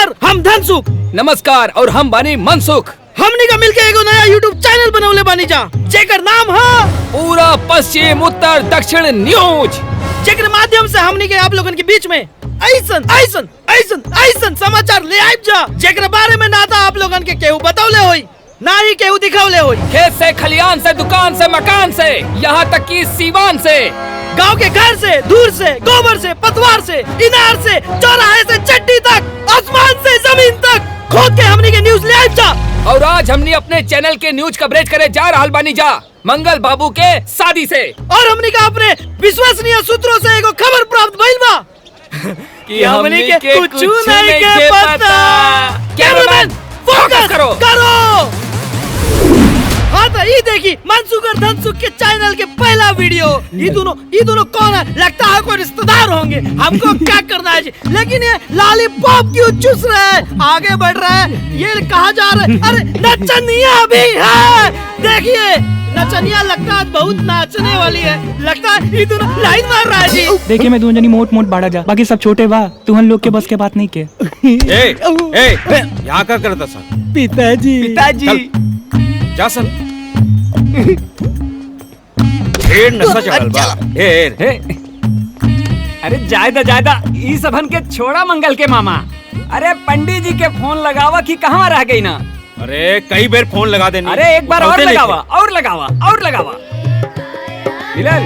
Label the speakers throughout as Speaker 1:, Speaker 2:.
Speaker 1: नमस्कार, हम धनसुख।
Speaker 2: नमस्कार, और हम बानी मनसुख।
Speaker 1: हमनी का मिलके एगो नया YouTube चैनल बनवले बानी जा, जेकर नाम है
Speaker 2: पूरा पश्चिम उत्तर दक्षिण न्यूज,
Speaker 1: जेकर माध्यम से हमनी के आप लोगन के बीच में ऐसन समाचार ले आइब जा, जेकर बारे में ना था आप लोगन के केहू बतौले होई, ना ही केहू दिखौले होई।
Speaker 2: खेत से, खलियान से, दुकान से, मकान से, यहाँ तक कि सीवान से,
Speaker 1: गांव के घर से, दूर से, गोबर से, पतवार से, इनार से, चौराहे से, चट्टी तक, आसमान से जमीन तक खोद के हमनी के न्यूज ले आइब जा।
Speaker 2: और आज हमने अपने चैनल के न्यूज कवरेज करे जा रहल बानी जा मंगल बाबू के शादी से।
Speaker 1: और हमनी का अपने विश्वसनीय सूत्रों से एगो खबर प्राप्त भइल बा
Speaker 2: कि हमनी के कुछ नहीं के पता। कैमरामैन फोकस करो।
Speaker 1: हाँ तो ये देखी मनसुख और धनसुख के चैनल के पहला वीडियो। ये दोनों कौन है? लगता है कोई रिश्तेदार होंगे। हमको क्या करना है जी? लेकिन ये लॉलीपॉप क्यों चूस रहा है, आगे बढ़ रहा है, ये कहा जा रहा है? अरे नचनिया भी है, देखिए नचनिया लगता है बहुत नाचने वाली है, लगता है ये दोनों लाइन मार रहा है जी।
Speaker 3: देखिए मैं दोनों जनी मोट बाड़ा जा, बाकी सब छोटे बा, तुहन लोग के बस के बात नहीं के।
Speaker 4: यहाँ क्या करता सर?
Speaker 3: पिताजी
Speaker 4: जा सन। ढेर नशा चढ़ल बा।
Speaker 5: अरे जायदा ई सबन के छोड़ा मंगल के मामा। अरे पंडित जी के फोन लगावा कि कहाँ रह गई ना।
Speaker 4: अरे कई बार फोन लगा देनी।
Speaker 5: अरे एक बार और लगावा। बिलाल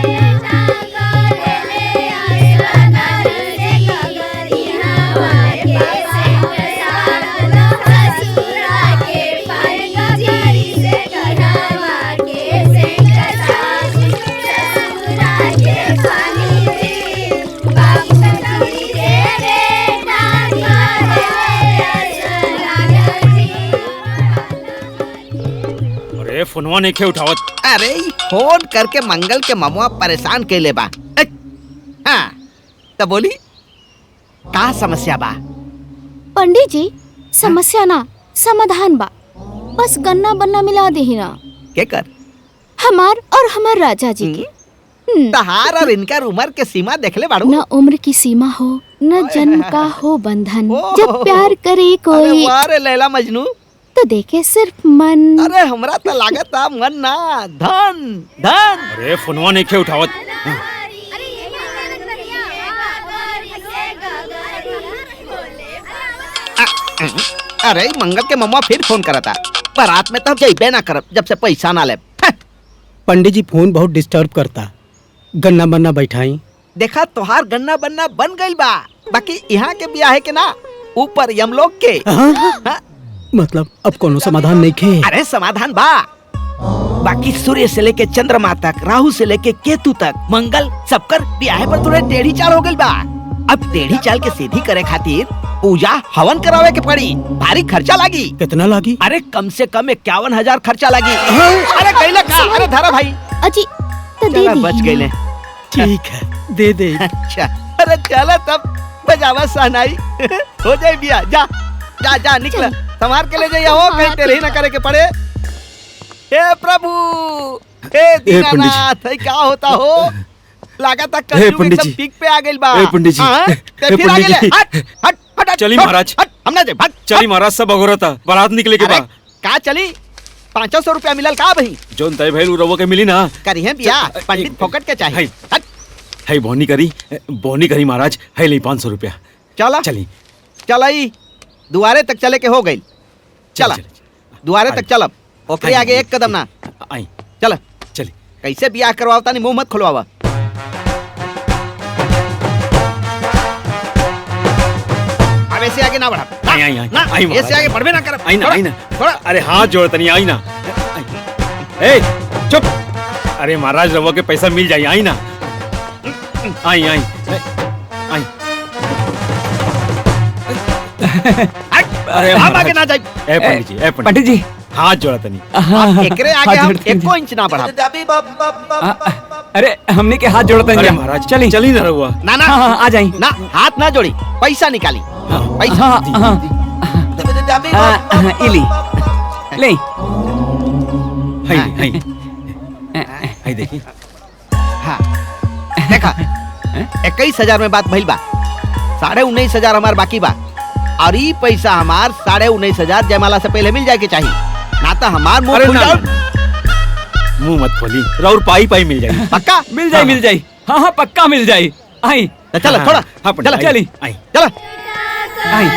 Speaker 4: फोनवा नहीं खे उठावत।
Speaker 6: अरे फोन करके मंगल के ममुआ परेशान के ले बा। हाँ तो बोली का समस्या बा?
Speaker 7: पंडित जी समस्या ना समाधान बा, बस गन्ना बन्ना मिला दे ही ना।
Speaker 6: के कर?
Speaker 7: हमार और हमार राजा जी के।
Speaker 6: तहार और इनका उम्र के सीमा देखले बाड़ू?
Speaker 7: न उम्र की सीमा हो, न जन्म का हो बंधन, जब प्यार करे कोई।
Speaker 6: अरे लैला मजनू
Speaker 7: तो देखे सिर्फ मन।
Speaker 6: अरे हमरा तो लागत मन ना धन।
Speaker 4: अरे फोनवा नहीं खे उठावत।
Speaker 6: अरे मंगल के मम्मा फिर फोन करता, बारात में तब जइबे ना करब जब से पैसा ना ले।
Speaker 8: पंडित जी फोन बहुत डिस्टर्ब करता, गन्ना बन्ना बैठाई।
Speaker 6: देखा तोहार गन्ना बन्ना बन गई बा, बाकी यहाँ के ब्याह है के ना ऊपर यमलोक के।
Speaker 8: मतलब अब कोनो समाधान नहीं खे?
Speaker 6: अरे समाधान बा, बाकी सूर्य से लेके चंद्रमा तक, राहु से लेके केतु तक, मंगल सबकर ब्याह पर तुरंत टेढ़ी चाल हो गई बा। अब टेढ़ी चाल के सीधी करे खातिर पूजा हवन करावे के पड़ी, भारी खर्चा लागी।
Speaker 8: कितना लागी?
Speaker 6: अरे कम से कम 51,000 खर्चा लागी। अरे कैला का? अरे धरा भाई।
Speaker 7: अजी तो दे दी।
Speaker 6: बच गए।
Speaker 8: ठीक है दे दे।
Speaker 6: अच्छा अरे चला तब बजावा सहनाई हो जाए बिया। जा जा जा निकल, संभाल के ले जाइए हो, कहीं तेरे ही न करे के पड़े। हे प्रभु, हे दीनानाथ, क्या होता हो? लागत है कलयुग एकदम पीक पे आ गई बा।
Speaker 4: पंडित जी,
Speaker 6: फिर आ गए। हट
Speaker 4: चली महाराज,
Speaker 6: हमने दे भाग।
Speaker 4: चली महाराज, सब अघोरता बारात निकले के बाद।
Speaker 6: का चली? 500 रुपया मिलल का भाई?
Speaker 4: जोन तय भइल रवो के मिली ना।
Speaker 6: करी है बिया, पंडित फोकट के चाहिए।
Speaker 4: है बोनी करी महाराज, है ले 500 रुपया।
Speaker 6: चला चलाई, दुआरे तक चले के हो गई। चला दुआरे तक चलब, ओकरे आगे एक कदम ना।
Speaker 4: आई
Speaker 6: चल
Speaker 4: चली।
Speaker 6: कैसे ब्याह करवाता नहीं, मुंह मत खुलवावा। अब ऐसे आगे ना बढ़ा।
Speaker 4: आई
Speaker 6: ऐसे आगे बढ़बे ना कर।
Speaker 4: आई ना थोड़ा। अरे हाथ जोड़ता नहीं, आई ना। ए चुप। अरे महाराज रवो के पैसा मिल जाए, आई ना। आई
Speaker 6: अरे हम आगे ना जाए।
Speaker 4: पंडित जी हाथ जोड़ता नहीं।
Speaker 6: एकरे आगे हम 1 इंच ना बढ़ा।
Speaker 5: अरे हमने के हाथ जोड़ता
Speaker 4: नहीं महाराज। चली ना रहुआ।
Speaker 6: ना
Speaker 5: आ जाई
Speaker 6: ना, हाथ ना जोड़ी, पैसा निकाली। पैसा
Speaker 5: इली ले।
Speaker 4: हाय देखी।
Speaker 6: हाँ देखा 21,000 में बात भइल बा। 19,500 हमार बाकी बा। और ई पैसा हमार 19,500 जयमाला से पहले मिल जाए के चाहिए, ना तो हमार मुंह
Speaker 4: अरे
Speaker 6: खुल
Speaker 4: ना,
Speaker 6: जाओ।
Speaker 4: मुंह मत खोली, राउर पाई पाई मिल जाएगी।
Speaker 6: पक्का
Speaker 5: मिल जाई हाँ हाँ पक्का मिल जाई। आई
Speaker 6: तो चलो
Speaker 4: हाँ,
Speaker 6: थोड़ा
Speaker 4: हाँ, पंडित,
Speaker 6: चलो
Speaker 5: चली।
Speaker 4: आई।
Speaker 6: चलो
Speaker 5: आई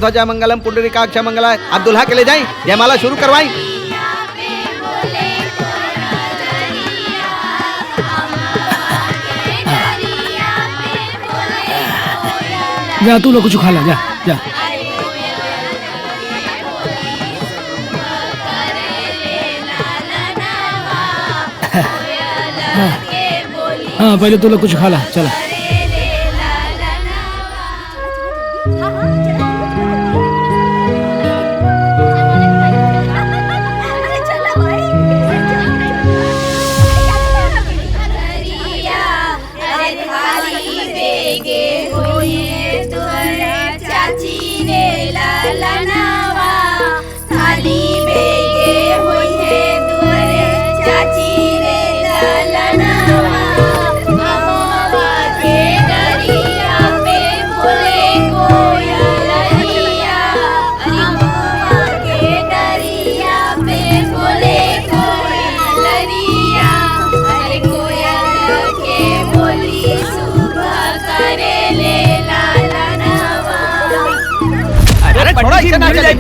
Speaker 6: ध्वजा मंगलम पुंडरीकाक्ष मंगला। अब दुल्हा के ले जाएं, जयमाला शुरू करवाएं।
Speaker 3: जा तू लोग कुछ खा ला, जा जा। हाँ पहले तू लोग कुछ खा ला, चला।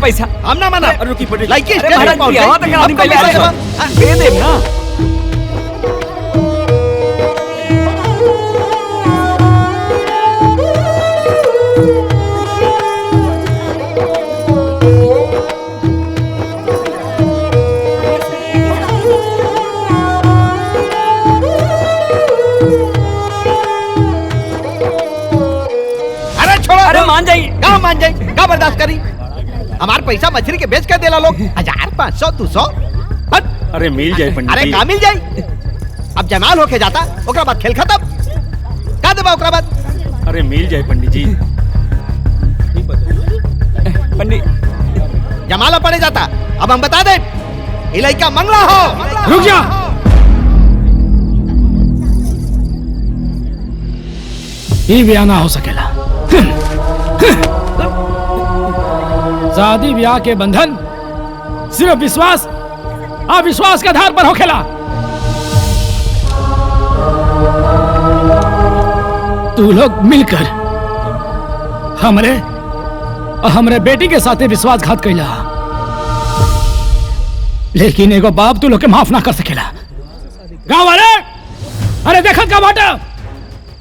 Speaker 5: पैसा
Speaker 6: हम ना माना।
Speaker 4: रुकी पंडित,
Speaker 6: लाइक
Speaker 5: अरे महाराज, यहाँ तक आदमी पहले दे देना। मान जाई।
Speaker 6: का मान जाई, का बर्दाश्त करी? हमार पैसा मछली के बेच कर देला लोग 1500 200। हट।
Speaker 4: अरे मिल जाए पंडित
Speaker 6: अरे
Speaker 4: जी।
Speaker 6: का मिल जाई? अब जमाल होके जाता ओकरा बाद खेल खत्म। का देबा ओकरा बाद?
Speaker 4: अरे मिल जाए पंडित जी।
Speaker 5: पंडित
Speaker 6: जमाला पड़े जाता। अब हम बता दे ये लड़का मंगला हो।
Speaker 3: रुक जा। ये ब्याह ना हो सकेला। शादी ब्याह के बंधन सिर्फ विश्वास अविश्वास के आधार पर होखेला। तू लोग मिलकर हमरे बेटी के साथे विश्वासघात कैला, लेकिन एगो बाप तू लोग के माफ ना कर सकेला। गाँव वाले, अरे देखत का बाटा,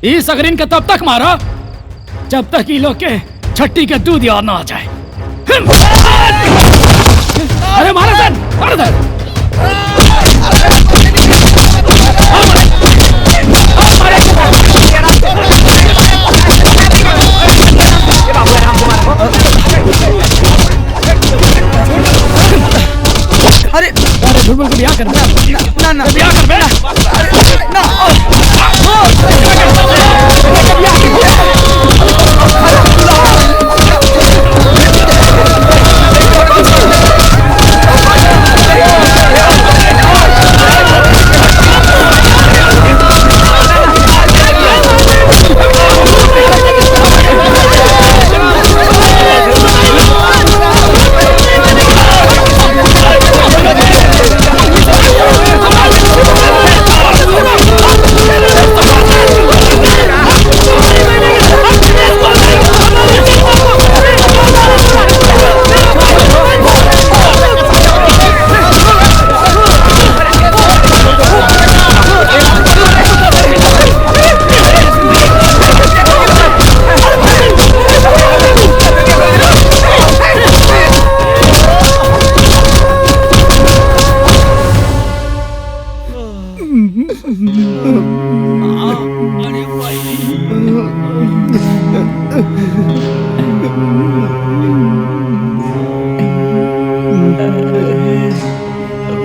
Speaker 3: इस अगरिन के तब तक मारा जब तक ये लोग के छट्टी के दूध याद ना आ जाए। अरे मारा सर, मारा सर। अरे झुलमुल को ब्याह कर ना ब्याह कर बे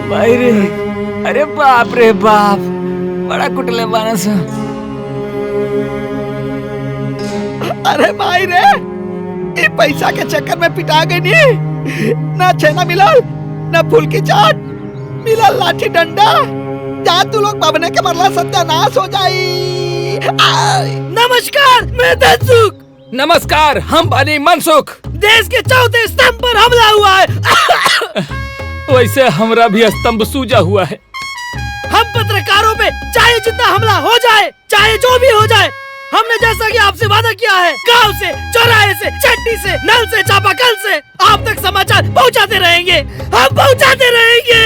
Speaker 5: भाई रे, अरे बाप रे बाप, बड़ा कुटले बानस।
Speaker 6: अरे भाई रे, ये पैसा के चक्कर में पिटा गई नी। ना छेना मिलल, ना फूल की चाट मिलल, लाठी डंडा। जा तू लोग बबने के मरला सत्यानाश हो जाई।
Speaker 1: नमस्कार, मैं धनसुख।
Speaker 2: नमस्कार, हम बनी मनसुख।
Speaker 1: देश के चौथे स्तंभ पर हमला हुआ है।
Speaker 2: वैसे हमरा भी स्तंभ सूजा हुआ है।
Speaker 1: हम पत्रकारों पे चाहे जितना हमला हो जाए, चाहे जो भी हो जाए, हमने जैसा कि आपसे वादा किया है, गांव से, चौराहे से, चट्टी से, नल से, चापाकल से आप तक समाचार पहुंचाते रहेंगे। हम पहुंचाते रहेंगे।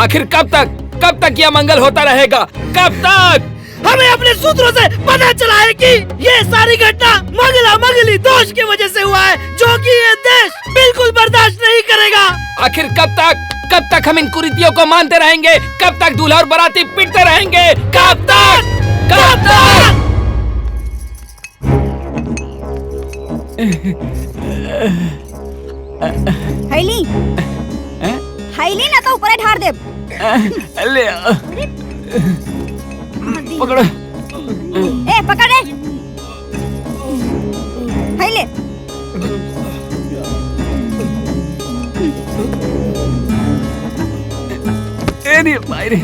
Speaker 2: आखिर कब तक यह मंगल होता रहेगा? कब तक?
Speaker 1: हमें अपने सूत्रों से पता चला है कि ये सारी घटना मंगली दोष की वजह से हुआ है, जो कि ये देश बिल्कुल बर्दाश्त नहीं करेगा।
Speaker 2: आखिर कब तक हम इन कुरीतियों को मानते रहेंगे? कब तक दूल्हा और बाराती पिटते रहेंगे? कब तक?
Speaker 7: हैली ना तो ऊपर ढार दे।
Speaker 5: ले पकड़ो।
Speaker 7: ए पकड़ रे, हैले।
Speaker 5: अरे भाई रे,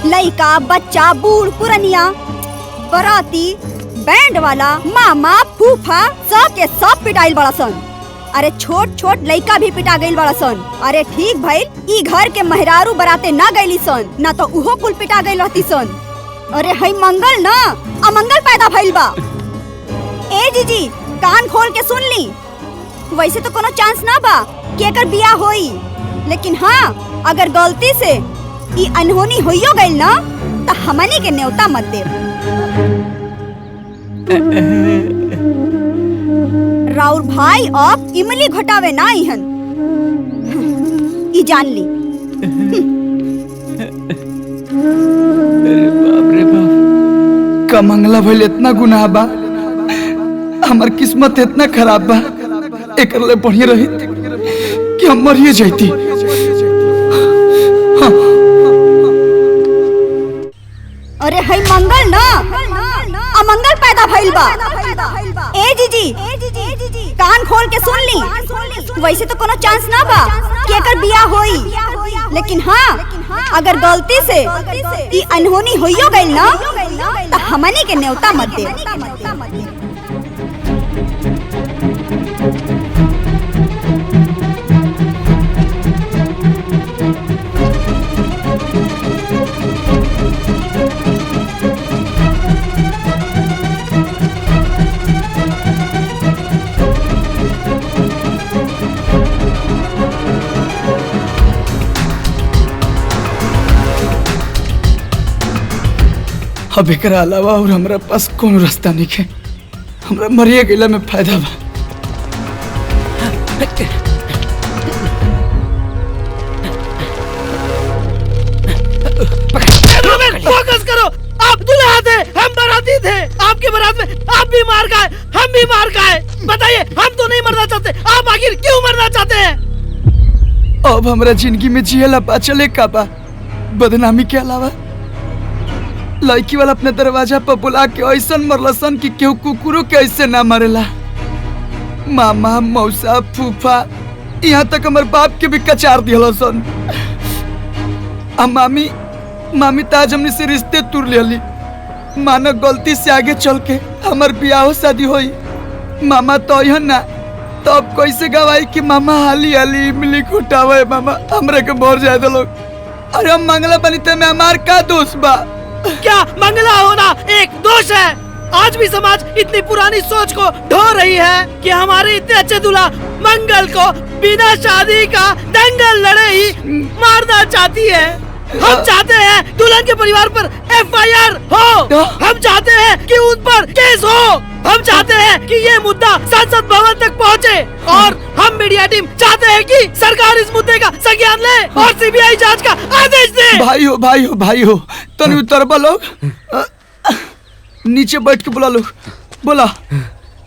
Speaker 7: लइका बच्चा बूढ़ पुरनिया बराती बैंड वाला मामा फूफा सब के सब पिटाइल बड़ा सन। अरे छोट छोट लइका भी पिटा गइल बड़ा सन। अरे ठीक भइल ई घर के मेहरारू बराते ना गइली सन, ना तो उहो कुल पिटा गइल रहती सन। अरे हई मंगल ना अमंगल पैदा भइल बा। ए जीजी कान खोल के सुन ली, वैसे तो कोनो चांस ना बा कि एकर बियाह होई, लेकिन हाँ अगर गलती से ई अनहोनी होइयो गइल ना तो हमनी के न्योता मत देव। राउर भाई अब इमली घटावे ना इहन, ई जान ली।
Speaker 5: अरे बाप रे बाप,
Speaker 9: का मंगला भइल इतना गुनाह बा, हमार किस्मत इतना खराब बा, एकर ले बढ़िया रही कि हम मरिए जाती। हाँ।
Speaker 7: अरे है मंगल ना अमंगल पैदा भइल बा। ए जीजी कान खोल के सुन ली, वैसे तो कोनो चांस ना बा कि एकर बियाह होई, लेकिन हाँ अगर गलती से ई अनहोनी होइयो गइल ना तो हमनी के न्योता मत दे।
Speaker 9: अब एकरा अलावा और हमरा पास कोनो रास्ता नहीं है। हमरा मरिए गेला में फायदा बा।
Speaker 1: फोकस करो, आप दुल्हा थे, हम बाराती थे। आपके बारात में आप भी मार खाए, हम भी मार खाए। बताइए, हम तो नहीं मरना चाहते, आप आखिर क्यों मरना चाहते हैं?
Speaker 9: अब हमरा जिंदगी में जियला बाचले का बा, बदनामी के अलावा। लड़की वाला अपने दरवाजा पर बुला के ऐसा मरलसन कि केहू कुकुरों के ऐसे ना मरेला। मामा, मौसा, फूफा, यहाँ तक हमारे बाप के भी कचार दिहलसन। मामी ताज हमने से रिश्ते तुर लेली। मानो गलती से आगे चल के हमार ब्याह शादी होई। मामा तो यहाँ ना, तो अब कैसे गवाई कि मामा हाली हाली इमली घुटावे। मामा हमरे के बोर जाए लोग। अरे हम मंगला बनी थे में हमार का दोष बा?
Speaker 1: क्या मंगला होना एक दोष है? आज भी समाज इतनी पुरानी सोच को ढो रही है कि हमारे इतने अच्छे दूल्हा मंगल को बिना शादी का दंगल लड़े ही मारना चाहती है। हम चाहते हैं दुल्हन के परिवार पर FIR हो। हम चाहते हैं कि उन पर केस हो। हम चाहते हैं कि ये मुद्दा संसद भवन तक पहुंचे और हम मीडिया टीम चाहते हैं कि सरकार इस मुद्दे का संज्ञान ले और CBI जांच का आदेश दे।
Speaker 9: भाई हो तनी उतरबा लोग, नीचे बैठ के बुला लोग, बोला।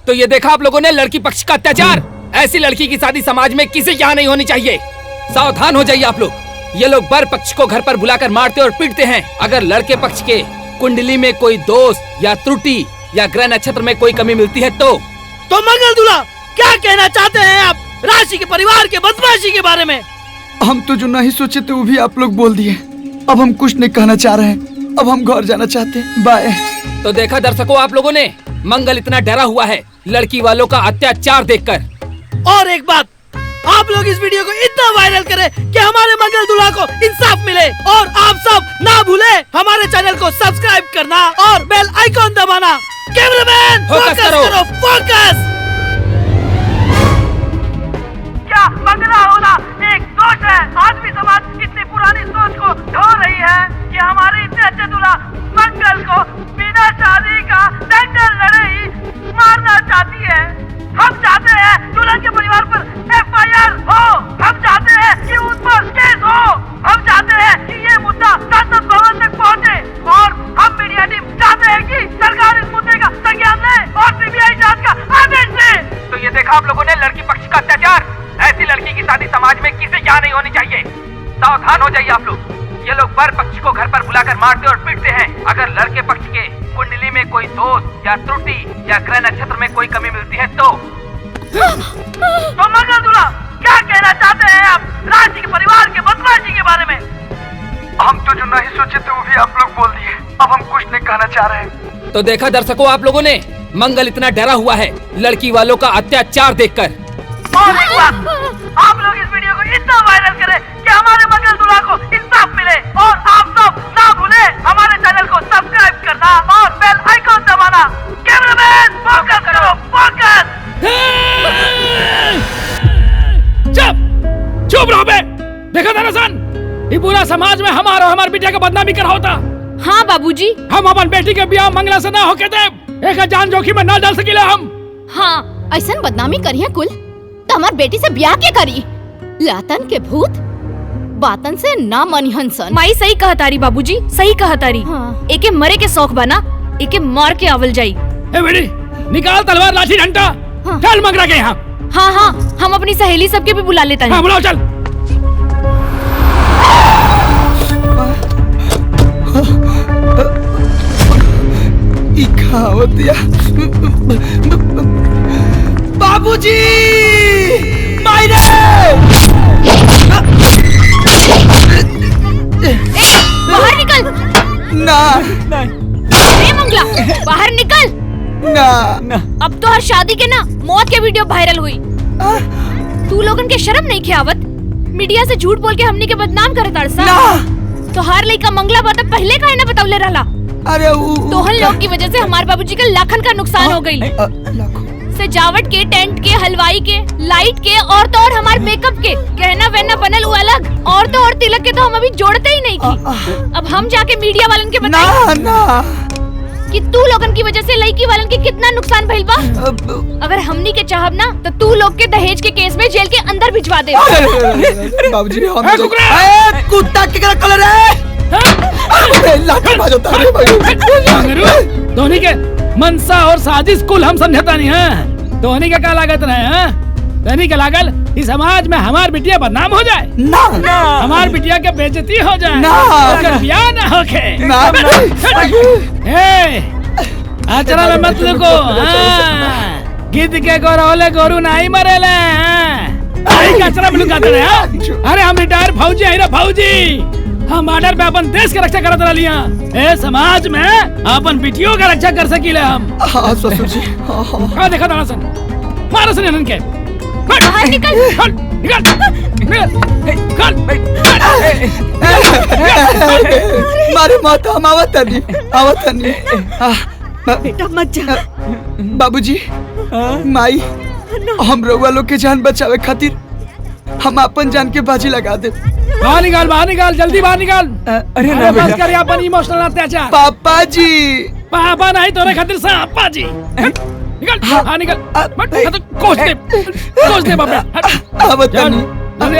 Speaker 2: तो ये देखा आप लोगों ने लड़की पक्ष का अत्याचार। ऐसी लड़की की शादी समाज में किसी यहाँ नहीं होनी चाहिए। सावधान हो जाइए आप लोग। ये लोग वर पक्ष को घर पर बुलाकर मारते और पीटते हैं। अगर लड़के पक्ष के कुंडली में कोई दोष या त्रुटि या ग्रह नक्षत्र में कोई कमी मिलती है तो
Speaker 1: मंगल दूल्हा क्या कहना चाहते हैं आप राशि के परिवार के बदमाशी के बारे में?
Speaker 9: हम तो जो नहीं सोचे थे वो भी आप लोग बोल दिए। अब हम कुछ नहीं कहना चाह रहे हैं। अब हम घर जाना चाहते हैं। बाय।
Speaker 2: तो देखा दर्शकों, आप लोगों ने मंगल इतना डरा हुआ है लड़की वालों का अत्याचार देखकर।
Speaker 1: और एक बात, आप लोग इस वीडियो को इतना वायरल करें कि हमारे मंगल दूल्हा को इंसाफ मिले। और आप सब ना भूले हमारे चैनल को सब्सक्राइब करना और बेल आइकॉन दबाना। कैमरामैन फोकस करो, फोकस। क्या मंगला होना एक दोष है? आज भी समाज इतनी पुरानी सोच को ढो रही है कि हमारे इतने अच्छे दूल्हा मंगल को बिना शादी का दंगल लड़े ही मारना चाहती है। हम चाहते हैं दुल्हन के परिवार पर FIR हो। हम चाहते हैं कि उन पर केस हो। हम चाहते हैं कि ये मुद्दा संसद भवन तक पहुंचे और हम मीडिया टीम चाहते हैं कि सरकार इस मुद्दे का संज्ञान ले और CBI जांच का आदेश दे।
Speaker 2: तो ये देखा आप लोगों ने लड़की पक्ष का अत्याचार। ऐसी लड़की की शादी समाज में किसी यहाँ नहीं होनी चाहिए। सावधान हो जाइए आप लोग। ये लोग वर पक्ष को घर पर बुलाकर मारते और पीटते हैं। अगर लड़के पक्ष के कुंडली में कोई दोष या त्रुटि या ग्रह नक्षत्र में कोई कमी मिलती है तो
Speaker 1: मंगल दूल्हा क्या कहना चाहते हैं आप राशि के परिवार के बदमाशी के बारे में?
Speaker 9: हम तो जो नहीं सोचे थे वो भी आप लोग बोल दिए। अब हम कुछ नहीं कहना चाह रहे हैं।
Speaker 2: तो देखा दर्शकों, आप लोगों ने मंगल इतना डरा हुआ है लड़की वालों का अत्याचार देखकर।
Speaker 1: और एक बात, आप लोग इस वीडियो को इतना वायरल करें कि हमारे मंगल दूल्हा को इंसाफ मिले। और आप सब ना भूले हमारे चैनल को सब्सक्राइब करना और बेल आइकॉन दबाना। कैमरामैन फोकस करो, फोकस।
Speaker 3: चुप रहो बे। देखा था ना सन, ये पूरा समाज में हमारा हमारे बेटिया का बदनामी कर होता।
Speaker 10: हाँ बाबूजी,
Speaker 3: हम अपन बेटी के ब्याह मंगला से ना होके दे। एक जान जोखिम में ना डाल सकिले हम।
Speaker 10: हाँ ऐसा बदनामी करिए कुल तो हमार बेटी से ब्याह के करी। लातन के भूत बातन से ना मनिहन सन।
Speaker 11: माई सही कहतारी बाबूजी, सही कहतारी।
Speaker 10: हाँ।
Speaker 11: एके मरे के शौक बना इके मार के आवल जाई।
Speaker 3: ए बेटी निकाल तलवार लाठी डंडा। चल मंगरा के यहाँ।
Speaker 11: हाँ हाँ हम अपनी सहेली सबके भी बुला लेता
Speaker 3: हाँ
Speaker 11: है।
Speaker 3: बुलाओ चल।
Speaker 9: बाबूजी मायरे
Speaker 11: बाहर निकल।
Speaker 9: ना
Speaker 11: ए मंगला बाहर निकल।
Speaker 9: ना
Speaker 11: अब तो हर शादी के ना मौत के वीडियो वायरल हुई। तू लोगन के शर्म नहीं खियावत? मीडिया से झूठ बोल के हमनी के बदनाम करे तारसा। तो हर लइका मंगला बात पहले काहे ना बतौले रहला?
Speaker 9: अरे
Speaker 11: तोहन लोग की वजह से हमारे बाबूजी के लाखन का नुकसान हो गई। सजावट के, टेंट के, हलवाई के, लाइट के और तो और हमारे मेकअप के गहना वहना बनल हुआ अलग और तो और तिलक के तो हम अभी जोड़ते ही नहीं की। अब हम जाके मीडिया वालन के बताएं कि तू लोगन की वजह से लड़की वालन के कितना नुकसान भइल बा। अगर हमनी के चाहब ना तो तू लोग के दहेज के केस में जेल के अंदर भिजवा दे।
Speaker 9: बाबूजी कुत्ता के कलर है।
Speaker 3: धोनी के मनसा और साजिश कुल हम समझता नहीं है। धोनी का क्या लागत रहे हैं? धोनी के लागल इस समाज में हमार बिटिया बदनाम हो जाए
Speaker 9: ना,
Speaker 3: हमार बिटिया के बेइज्जती हो जाए
Speaker 9: ना,
Speaker 3: ब्याह ना होके आचरा में मत देखो। गिद्ध के गोरौले गोरू नहीं मरेले। कचरा में लुकाते रहे। अरे हम रिटायर फौजी है फौजी। हम बॉर्डर पे अपन देश के रक्षा करत रहिया। ए समाज में अपन बिटियों का रक्षा कर सकीले हम।
Speaker 9: हाँ ससुर जी।
Speaker 3: हाँ देखा था सन मारो सन इनके।
Speaker 11: बाहर निकल।
Speaker 9: मारे माता हम आवतनी
Speaker 7: बेटा मत जा।
Speaker 9: बाबूजी माई हम रउआ लोग के जान बचावे खातिर हम अपन जान के बाजी लगा दे।
Speaker 3: बाहर निकाल जल्दी बाहर निकाल।
Speaker 9: अरे
Speaker 3: बस कर अपन इमोशनल अत्याचार।
Speaker 9: पापा जी
Speaker 3: पापा नहीं तोरे खातिर सापा जी। निकल हाँ निकल। कोच दे बाबा।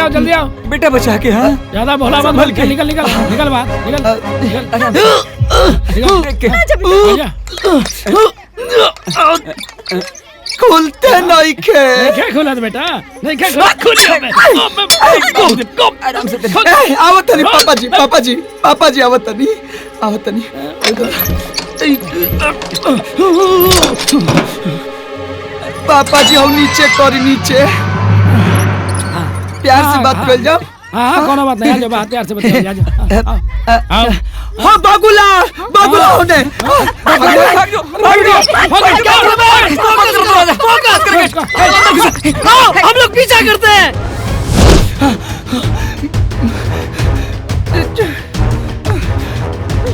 Speaker 3: जल्दी आओ
Speaker 9: बेटा बचा के। हाँ
Speaker 3: ज्यादा भोला मत बोल के निकल बाहर
Speaker 9: खुलते नहीं खे
Speaker 3: खुला बेटा नहीं
Speaker 9: आवतनी पापा जी आवतनी पापा जी हम नीचे करी नीचे प्यार से बात कर जाओ।
Speaker 3: हाँ कोनो बात नहीं बात प्यार से बताओ।
Speaker 9: हाँ बागुला होने
Speaker 1: हम लोग पीछा करते हैं।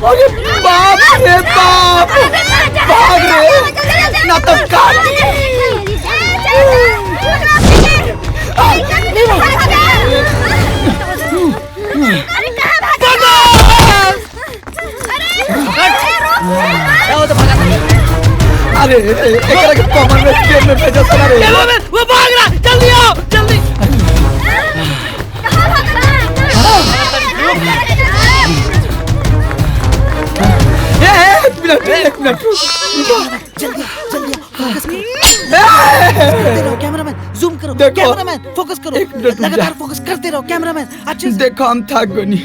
Speaker 9: अरे बाप रे बाप रे ना तो अरे एकरा के कॉमनवेल्थ गेम में भेजो सना रे।
Speaker 1: वो भाग रहा। जल्दी आओ जल्दी।
Speaker 9: एक मिनट
Speaker 1: कैमरामैन जूम करो।
Speaker 9: देखो,
Speaker 1: कैमरामैन फोकस करो।
Speaker 9: एक मिनट रुक जा।
Speaker 1: लगातार फोकस करते रहो कैमरामैन अच्छे से।
Speaker 9: देखो हम थक गनी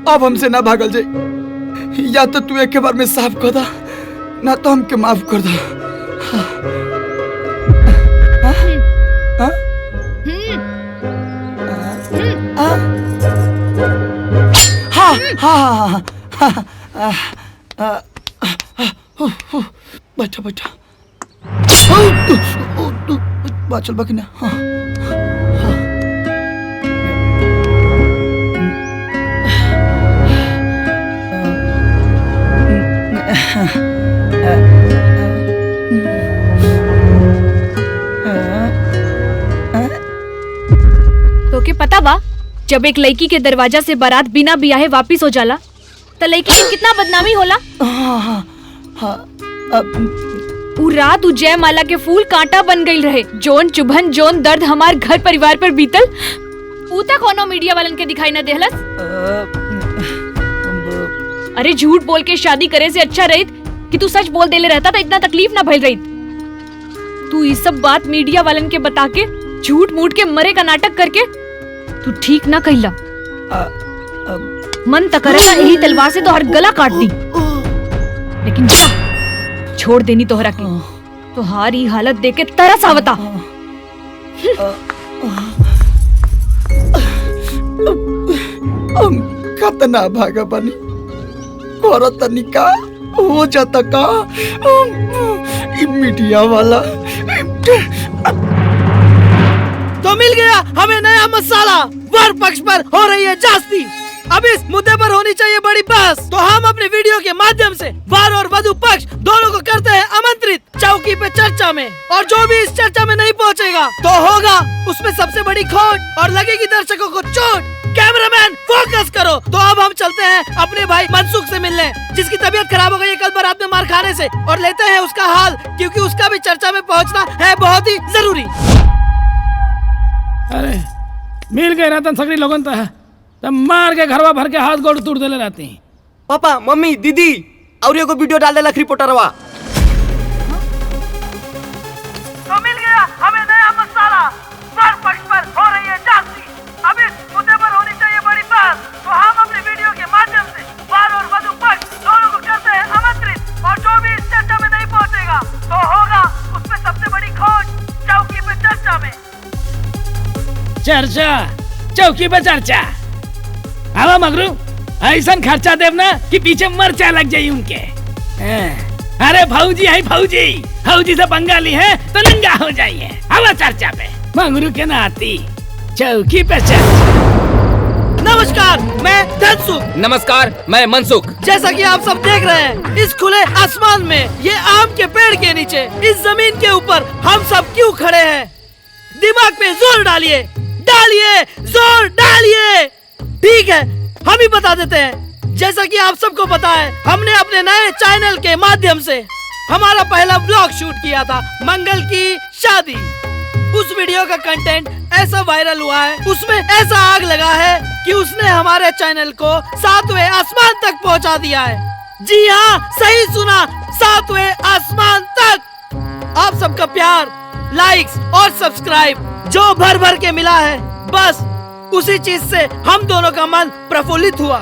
Speaker 9: अब हमसे ना भागल जाए। या तो तू एक बार में साफ कर दा ना तो हमके माफ कर दो। बैठा चल बाकी ना।
Speaker 11: तो के पता बा जब एक लड़की के दरवाजा से बारात बिना बियाहे वापिस हो जाला तो लड़की की कितना बदनामी होला। उ रात उ जयमाला के फूल कांटा बन गई रहे। जोन चुभन जोन दर्द हमार घर परिवार पर बीतल उ तक कोनो मीडिया वालन के दिखाई न देहलस। अरे झूठ बोल के शादी करे से अच्छा रहित कि तू सच बोल देले रहता तो इतना तकलीफ ना भइल रही। तू ये सब बात मीडिया वालन के बता के झूठ मूठ के मरे का नाटक करके तू ठीक ना कहिला। मन त करेगा यही तलवार से तोहर गला काट दी, लेकिन जा छोड़ देनी तोहरा के। तोहारी हालत देख के तरस आवता।
Speaker 9: हम कतना भागा बनी करत तनिका हो जाता का मीडिया वाला।
Speaker 1: तो मिल गया हमें नया मसाला। वर पक्ष पर हो रही है जास्ती। अब इस मुद्दे पर होनी चाहिए बड़ी बहस। तो हम अपने वीडियो के माध्यम से वर और वधु पक्ष दोनों को करते हैं आमंत्रित चौकी पे चर्चा में। और जो भी इस चर्चा में नहीं पहुंचेगा तो होगा उसमें सबसे बड़ी खोट और लगेगी दर्शकों को चोट। कैमरामैन फोकस करो। तो अब हम चलते हैं अपने भाई मनसुख से मिलने, जिसकी तबीयत खराब हो गई है कल बारात में मार खाने से, और लेते हैं उसका हाल, क्योंकि उसका भी चर्चा में पहुंचना है बहुत ही जरूरी।
Speaker 3: अरे मिल गए रतन सकरी लोगन तो मार के घरवा भर के हाथ गोड़ तोड़ देले रहती।
Speaker 6: पापा मम्मी दीदी और एगो वीडियो डाल देला रिपोर्टरवा।
Speaker 1: तो मिल गया हमें नया मसाला। वर पक्ष पर हो रही है जास्ती। अब इस मुद्दे पर होनी चाहिए बड़ी बात। तो हम अपने वीडियो के माध्यम से वर और वधु पक्ष दोनों को करते हैं आमंत्रित। और जो भी इस चर्चा में नहीं पहुंचेगा तो होगा उसमें सबसे बड़ी खोट। चौकी पे चर्चा में
Speaker 3: चर्चा, चौकी पे चर्चा। आवा मगरू ऐसा खर्चा देव ना कि पीछे मरचा लग जाये उनके। अरे भौजी है भौजी, भौजी से बंगाली है तो नंगा हो जाइए। आवा चर्चा पे मगरू के नाती चौकी पे चर्चा।
Speaker 1: नमस्कार, मैं धनसुख।
Speaker 2: नमस्कार, मैं मनसुख।
Speaker 1: जैसा कि आप सब देख रहे हैं इस खुले आसमान में, ये आम के पेड़ के नीचे, इस जमीन के ऊपर हम सब क्यों खड़े हैं? दिमाग पे जोर डालिए, डालिए, जोर डालिए। ठीक है, हम ही बता देते हैं। जैसा कि आप सबको पता है, हमने अपने नए चैनल के माध्यम से हमारा पहला व्लॉग शूट किया था, मंगल की शादी। उस वीडियो का कंटेंट ऐसा वायरल हुआ है, उसमें ऐसा आग लगा है कि उसने हमारे चैनल को 7वें आसमान तक पहुंचा दिया है। जी हाँ, सही सुना, 7वें आसमान तक। आप सबका प्यार, लाइक्स और सब्सक्राइब जो भर भर के मिला है, बस उसी चीज से हम दोनों का मन प्रफुल्लित हुआ।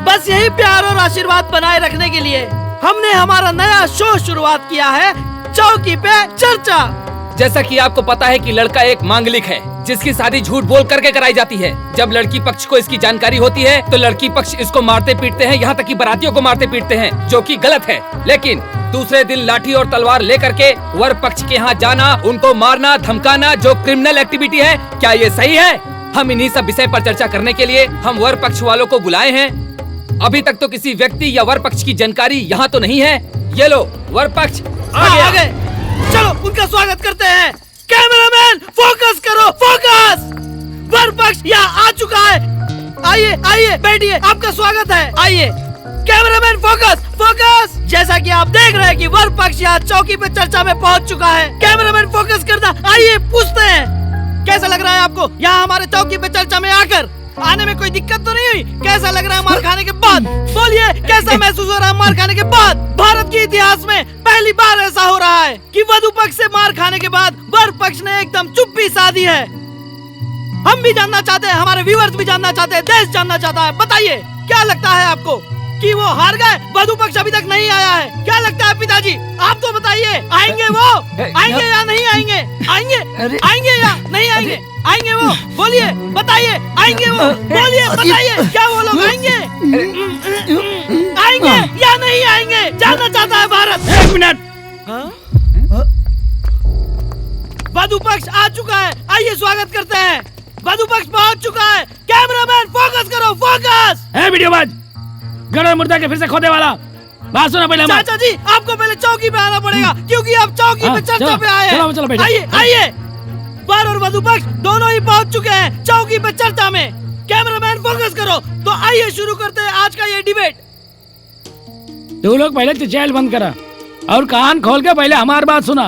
Speaker 1: बस यही प्यार और आशीर्वाद बनाए रखने के लिए हमने हमारा नया शो शुरुआत किया है, चौकी पे चर्चा।
Speaker 2: जैसा कि आपको पता है कि लड़का एक मांगलिक है जिसकी शादी झूठ बोल करके कराई जाती है। जब लड़की पक्ष को इसकी जानकारी होती है तो लड़की पक्ष इसको मारते पीटते हैं, यहाँ तक कि बारातियों को मारते पीटते हैं, जो कि गलत है। लेकिन दूसरे दिन लाठी और तलवार लेकर के वर पक्ष के यहाँ जाना, उनको मारना, धमकाना, जो क्रिमिनल एक्टिविटी है, क्या ये सही है? हम इन्हीं सब विषय पर चर्चा करने के लिए हम वर पक्ष वालों को बुलाए हैं। अभी तक तो किसी व्यक्ति या वर पक्ष की जानकारी यहाँ तो नहीं है। ये लो, वर पक्ष आ गए।
Speaker 1: चलो उनका स्वागत करते हैं। कैमरामैन फोकस करो, फोकस। वर पक्ष यहाँ आ चुका है। आइए आइए बैठिए, आपका स्वागत है। आइए कैमरामैन फोकस, फोकस। जैसा कि आप देख रहे हैं कि वर पक्ष यहाँ चौकी पे चर्चा में पहुँच चुका है। कैमरामैन फोकस करना। आइए पूछते हैं, कैसा लग रहा है आपको यहाँ हमारे चौकी पे चर्चा में आकर? आने में कोई दिक्कत तो नहीं हुई? कैसा लग रहा है मार खाने के बाद? बोलिए, कैसा महसूस हो रहा है मार खाने के बाद? भारत के इतिहास में पहली बार ऐसा हो रहा है कि वधु पक्ष से मार खाने के बाद वर पक्ष ने एकदम चुप्पी साधी है। हम भी जानना चाहते हैं, हमारे व्यूअर्स भी जानना चाहते हैं, देश जानना चाहता है। बताइए, क्या लगता है आपको कि वो हार गए? वधु पक्ष अभी तक नहीं आया है। क्या लगता है पिताजी? आप तो बताइए, आएंगे वो? आएंगे या नहीं आएंगे? आएंगे, आएंगे या नहीं आएंगे? आएंगे वो? बोलिए, बताइए, आएंगे वो? बोलिए, बताइए, क्या वो लोग आएंगे? आएंगे या नहीं आएंगे? जानना चाहता है भारत।
Speaker 3: 1 मिनट।
Speaker 1: वधु पक्ष आ चुका है, आइए स्वागत करते हैं। वधु पक्ष पहुंच चुका है। कैमरामैन फोकस करो, फोकस।
Speaker 3: वीडियो बाज गड़ा मुर्दा के फिर से खोदे वाला बात सुना पहले।
Speaker 1: चाचा जी, आपको पहले चौकी पे आना पड़ेगा, क्योंकि आप चौकी पे चर्चा पे आए हैं।
Speaker 3: चलो बैठो।
Speaker 1: आइए आइए, वर और वधु पक्ष दोनों ही पहुंच चुके हैं चौकी पे चर्चा में। कैमरामैन फोकस करो। तो आइए शुरू करते हैं आज का ये डिबेट।
Speaker 3: तू लोग पहले तो चैनल बंद करा और कान खोल के पहले हमारी बात सुना।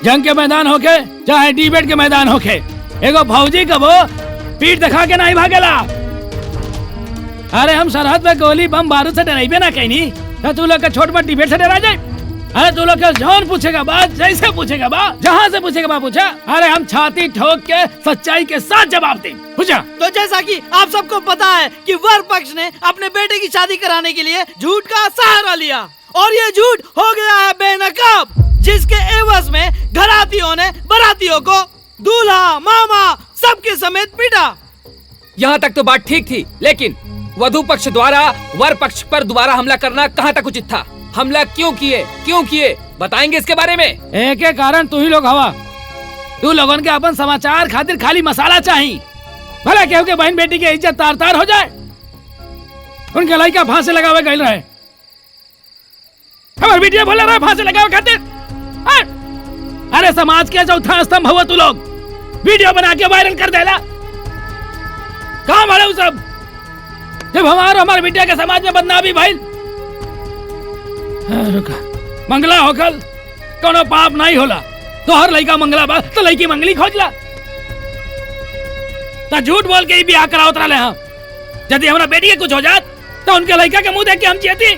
Speaker 3: जंग के मैदान होके चाहे डिबेट के मैदान होके, एगो फौजी कबो पीठ दिखा के नहीं भागेला। अरे हम सरहद पे गोली बम बारूद से डराइबे ना कहीं, तो तू लोग का छोट मोट डिबेट से डरा जाए। अरे तू लोग का जौन पूछेगा बात जैसे पूछेगा बात जहाँ से पूछेगा बात पूछा। अरे हम छाती ठोक के सच्चाई के साथ जवाब दें। पूछा
Speaker 1: तो जैसा कि आप सबको पता है कि वर पक्ष ने अपने बेटे की शादी कराने के लिए झूठ का सहारा लिया और ये झूठ हो गया है बेनकाब, जिसके एवज में घरातियों ने बारातियों को दूल्हा मामा सबके समेत पीटा।
Speaker 2: यहाँ तक तो बात ठीक थी, लेकिन वधु पक्ष द्वारा वर पक्ष पर दोबारा हमला करना कहाँ तक उचित था? हमला क्यों किए बताएंगे इसके बारे में?
Speaker 3: एक एक कारण तू ही लोग हवा। तू लोगों के अपन समाचार खातिर खाली मसाला चाहिए। भला केहू के बहन बेटी की इज्जत तार तार हो जाए। उनके लड़का फांसी लगावे गए रहे, हमारे वीडियो बोल रहे फांसी लगावे खातिर। अरे समाज के चौथा स्तंभ हुआ तू लोग, वीडियो बना के वायरल कर देला। कहाँ वाले सब जब हमारे बिटिया के समाज में बदनामी भाई। रुका मंगला होकल कोनो पाप नहीं होला। तो हर लड़का मंगला बा तो लड़की मंगली खोजला। तो झूठ बोल के ही ब्याह करावत रहे हम। यदि हमारा बेटी के कुछ हो जात तो उनके लड़का के मुंह देख के हम जियती।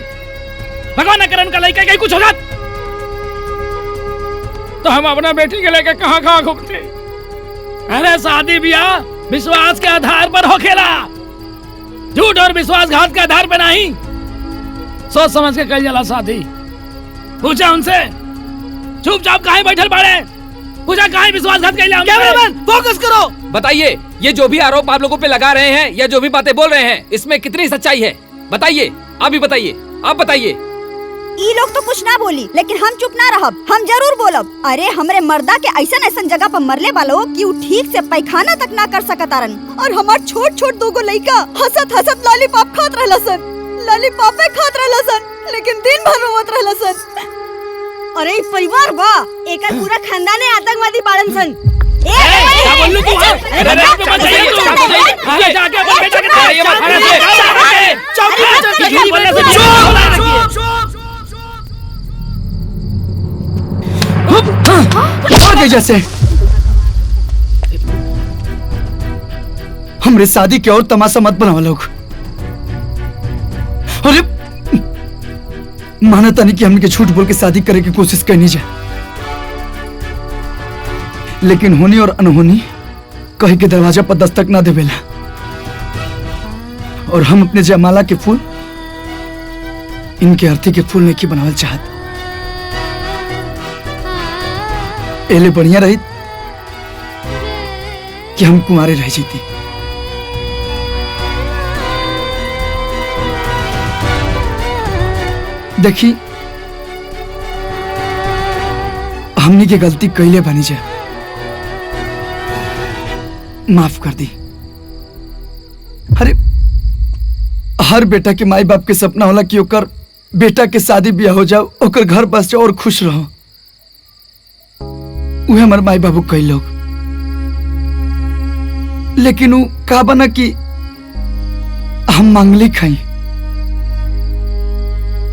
Speaker 3: भगवान न करे उनका लड़का के कुछ हो जात तो हम अपना बेटी के लेके कहाँ घूमते। अरे शादी ब्याह विश्वास के आधार पर होखेला, झूठ और विश्वासघात के आधार पर नहीं। सोच समझ के कल जला शादी। पूछा उनसे चुपचाप काहे बैठल बाड़े? पूछा काहे विश्वासघात कइला?
Speaker 1: कैमरामैन फोकस करो।
Speaker 2: बताइए, ये जो भी आरोप आप लोगों पे लगा रहे हैं या जो भी बातें बोल रहे हैं, इसमें कितनी सच्चाई है? बताइए, आप भी बताइए, आप बताइए।
Speaker 7: ई लोग तो कुछ ना बोली, लेकिन हम चुप ना रहब। हम जरूर बोलब। अरे हमरे मर्दा के ऐसन जगह पर मरले वालो कि उ ठीक से पैखाना तक ना कर सकतारन, और हमार छोट छोट दूगो लइका हंसत हंसत लॉलीपॉप खात रहलसन। लॉलीपॉपे खात रहलसन, लेकिन दिन भर रोवत रहलसन। अरे ई परिवार बा, एकर पूरा खानदान आतंकवादी बाड़न सन।
Speaker 3: क्या बोल लू तू? अरे रेप पे मत जाइए तू। अरे जाके अपन बेटा के तारे मत अरे चौकी बोलने से
Speaker 9: भाग जैसे हमरे शादी के और तमाशा मत बनावा लोग। अरे माना तानी कि हमने के झूठ बोल के शादी करे की कोशिश करनी जाए, लेकिन होनी और अनहोनी कहे के दरवाजा पर दस्तक ना देवेला। और हम अपने जयमाला के फूल इनके अर्थी के फूल नहीं की बनावल चाहत। एले बढ़िया रही कि हम कुंवारे रह जीती। देखी हमने की गलती कैले बनी जाए, माफ कर दी। अरे हर बेटा के माई बाप के सपना होला कि ओकर बेटा के शादी ब्याह हो जाओ, ओकर घर बस जाओ और खुश रहो। उहे हमारे माई बाबू कई लोग, लेकिन वो का बना कि हम मांगलिक हई।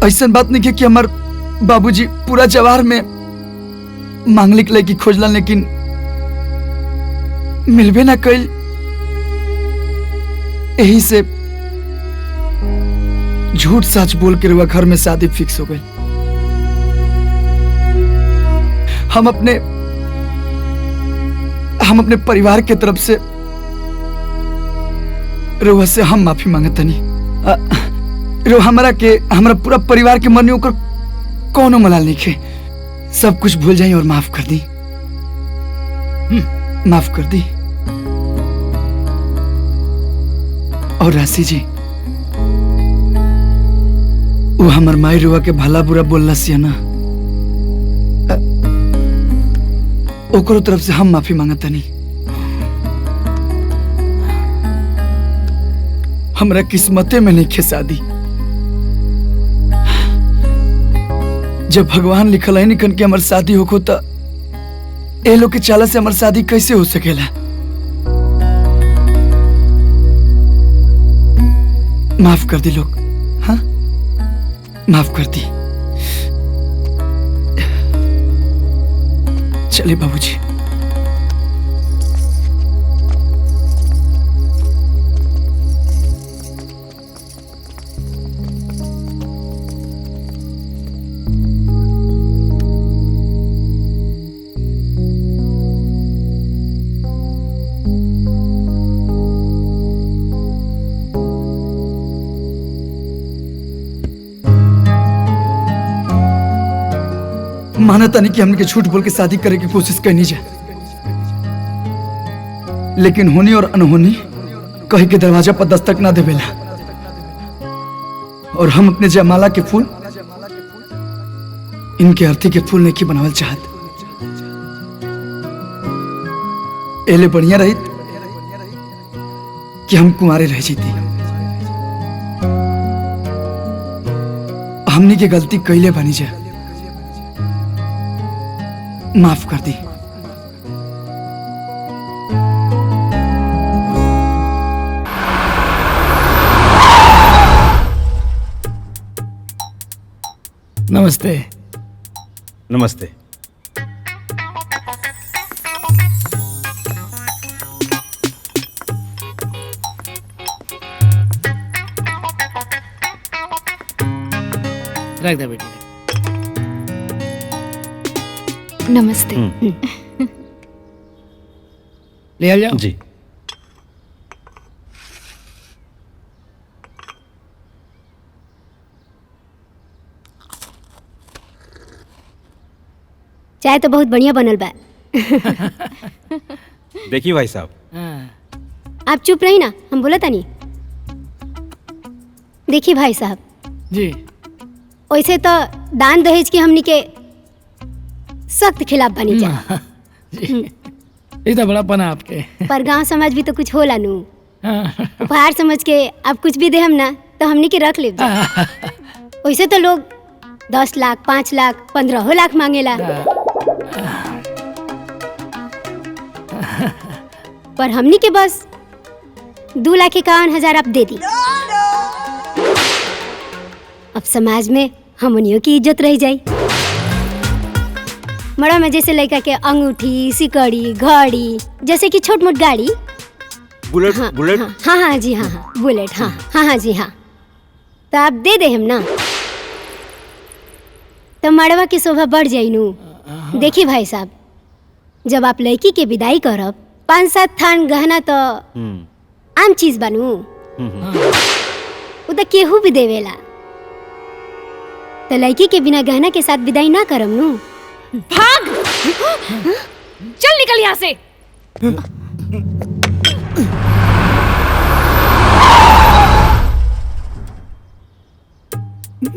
Speaker 9: ऐसा बात नहीं है कि हमार बाबूजी पूरा जवार में मांगलिक लड़की खोजलन, लेकिन मिलबे ना कइल। यही से झूठ सच बोल के रुआ घर में शादी फिक्स हो गई। हम अपने परिवार के तरफ से रुआ से हम माफी मांगतनी। हमारा पूरा परिवार के मन में ओकर कोनो मलाल नहीं खे। सब कुछ भूल जाई और माफ कर दी। माफ कर दी। और राशि जी, वो हमार माई रुआ के भला बुरा बोलला सिया ना, ओकरो तरफ से हम माफी मांगतनी। हमरा किस्मते में नहीं खे शादी। जब भगवान लिखल है निकन के हमार शादी होको त ए लोग के चाला से हमार शादी कैसे हो सकेला? माफ कर दी लोग, हाँ माफ कर दी। चलिए बाबूजी। माना तानी कि हमने के झूठ बोल के शादी करे की कोशिश करनी जाए, लेकिन होनी और अनहोनी कहीं के दरवाजा पर दस्तक ना देवेला। और हम अपने जयमाला के फूल इनके अर्थी के फूल नहीं बनावल चाहत। एले बढ़िया रही कि हम कुंवारे रह जीती। हमने की गलती कैले बनी जा, माफ कर दी।
Speaker 3: नमस्ते।
Speaker 4: नमस्ते।
Speaker 3: रख दे बेटी।
Speaker 11: नमस्ते।
Speaker 3: ले आ जाओ।
Speaker 4: जी।
Speaker 12: चाय तो बहुत बढ़िया बनल बा।
Speaker 4: देखिए भाई साहब,
Speaker 12: आप चुप रही ना, हम बोला था नहीं। देखिए भाई साहब
Speaker 3: जी,
Speaker 12: वैसे तो दान दहेज की हमनी के सख्त खिलाफ बनी जा।
Speaker 3: ये तो बड़ा पना आपके।
Speaker 12: पर गांव समाज भी तो कुछ होला नू। उपहार समझ के आप कुछ भी दे हम ना तो हमनी के रख ले। वैसे तो लोग 10 लाख, 5 लाख, 15 लाख मांगेला, पर हमनी के बस 2,51,000 आप दे दी। अब समाज में हमनियों की इज्जत रह जाई। मड़ा में जैसे लड़का के अंगूठी, सिकड़ी, घड़ी, जैसे कि छोट मोट गाड़ी,
Speaker 4: बुलेट।
Speaker 12: हाँ,
Speaker 4: बुलेट।
Speaker 12: हाँ हाँ जी, हाँ बुलेट, हाँ जी हाँ, तो आप दे दे हम ना, तो मड़वा की शोभा बढ़ जाई नू। देखिए भाई साहब, जब आप लड़की के विदाई करब 5-7 थान गहना तो आम चीज बनू, वो तो केहू भी देवेला। तो लड़की के बिना गहना के साथ विदाई ना करम नू।
Speaker 11: भाग! चल निकल यहाँ से।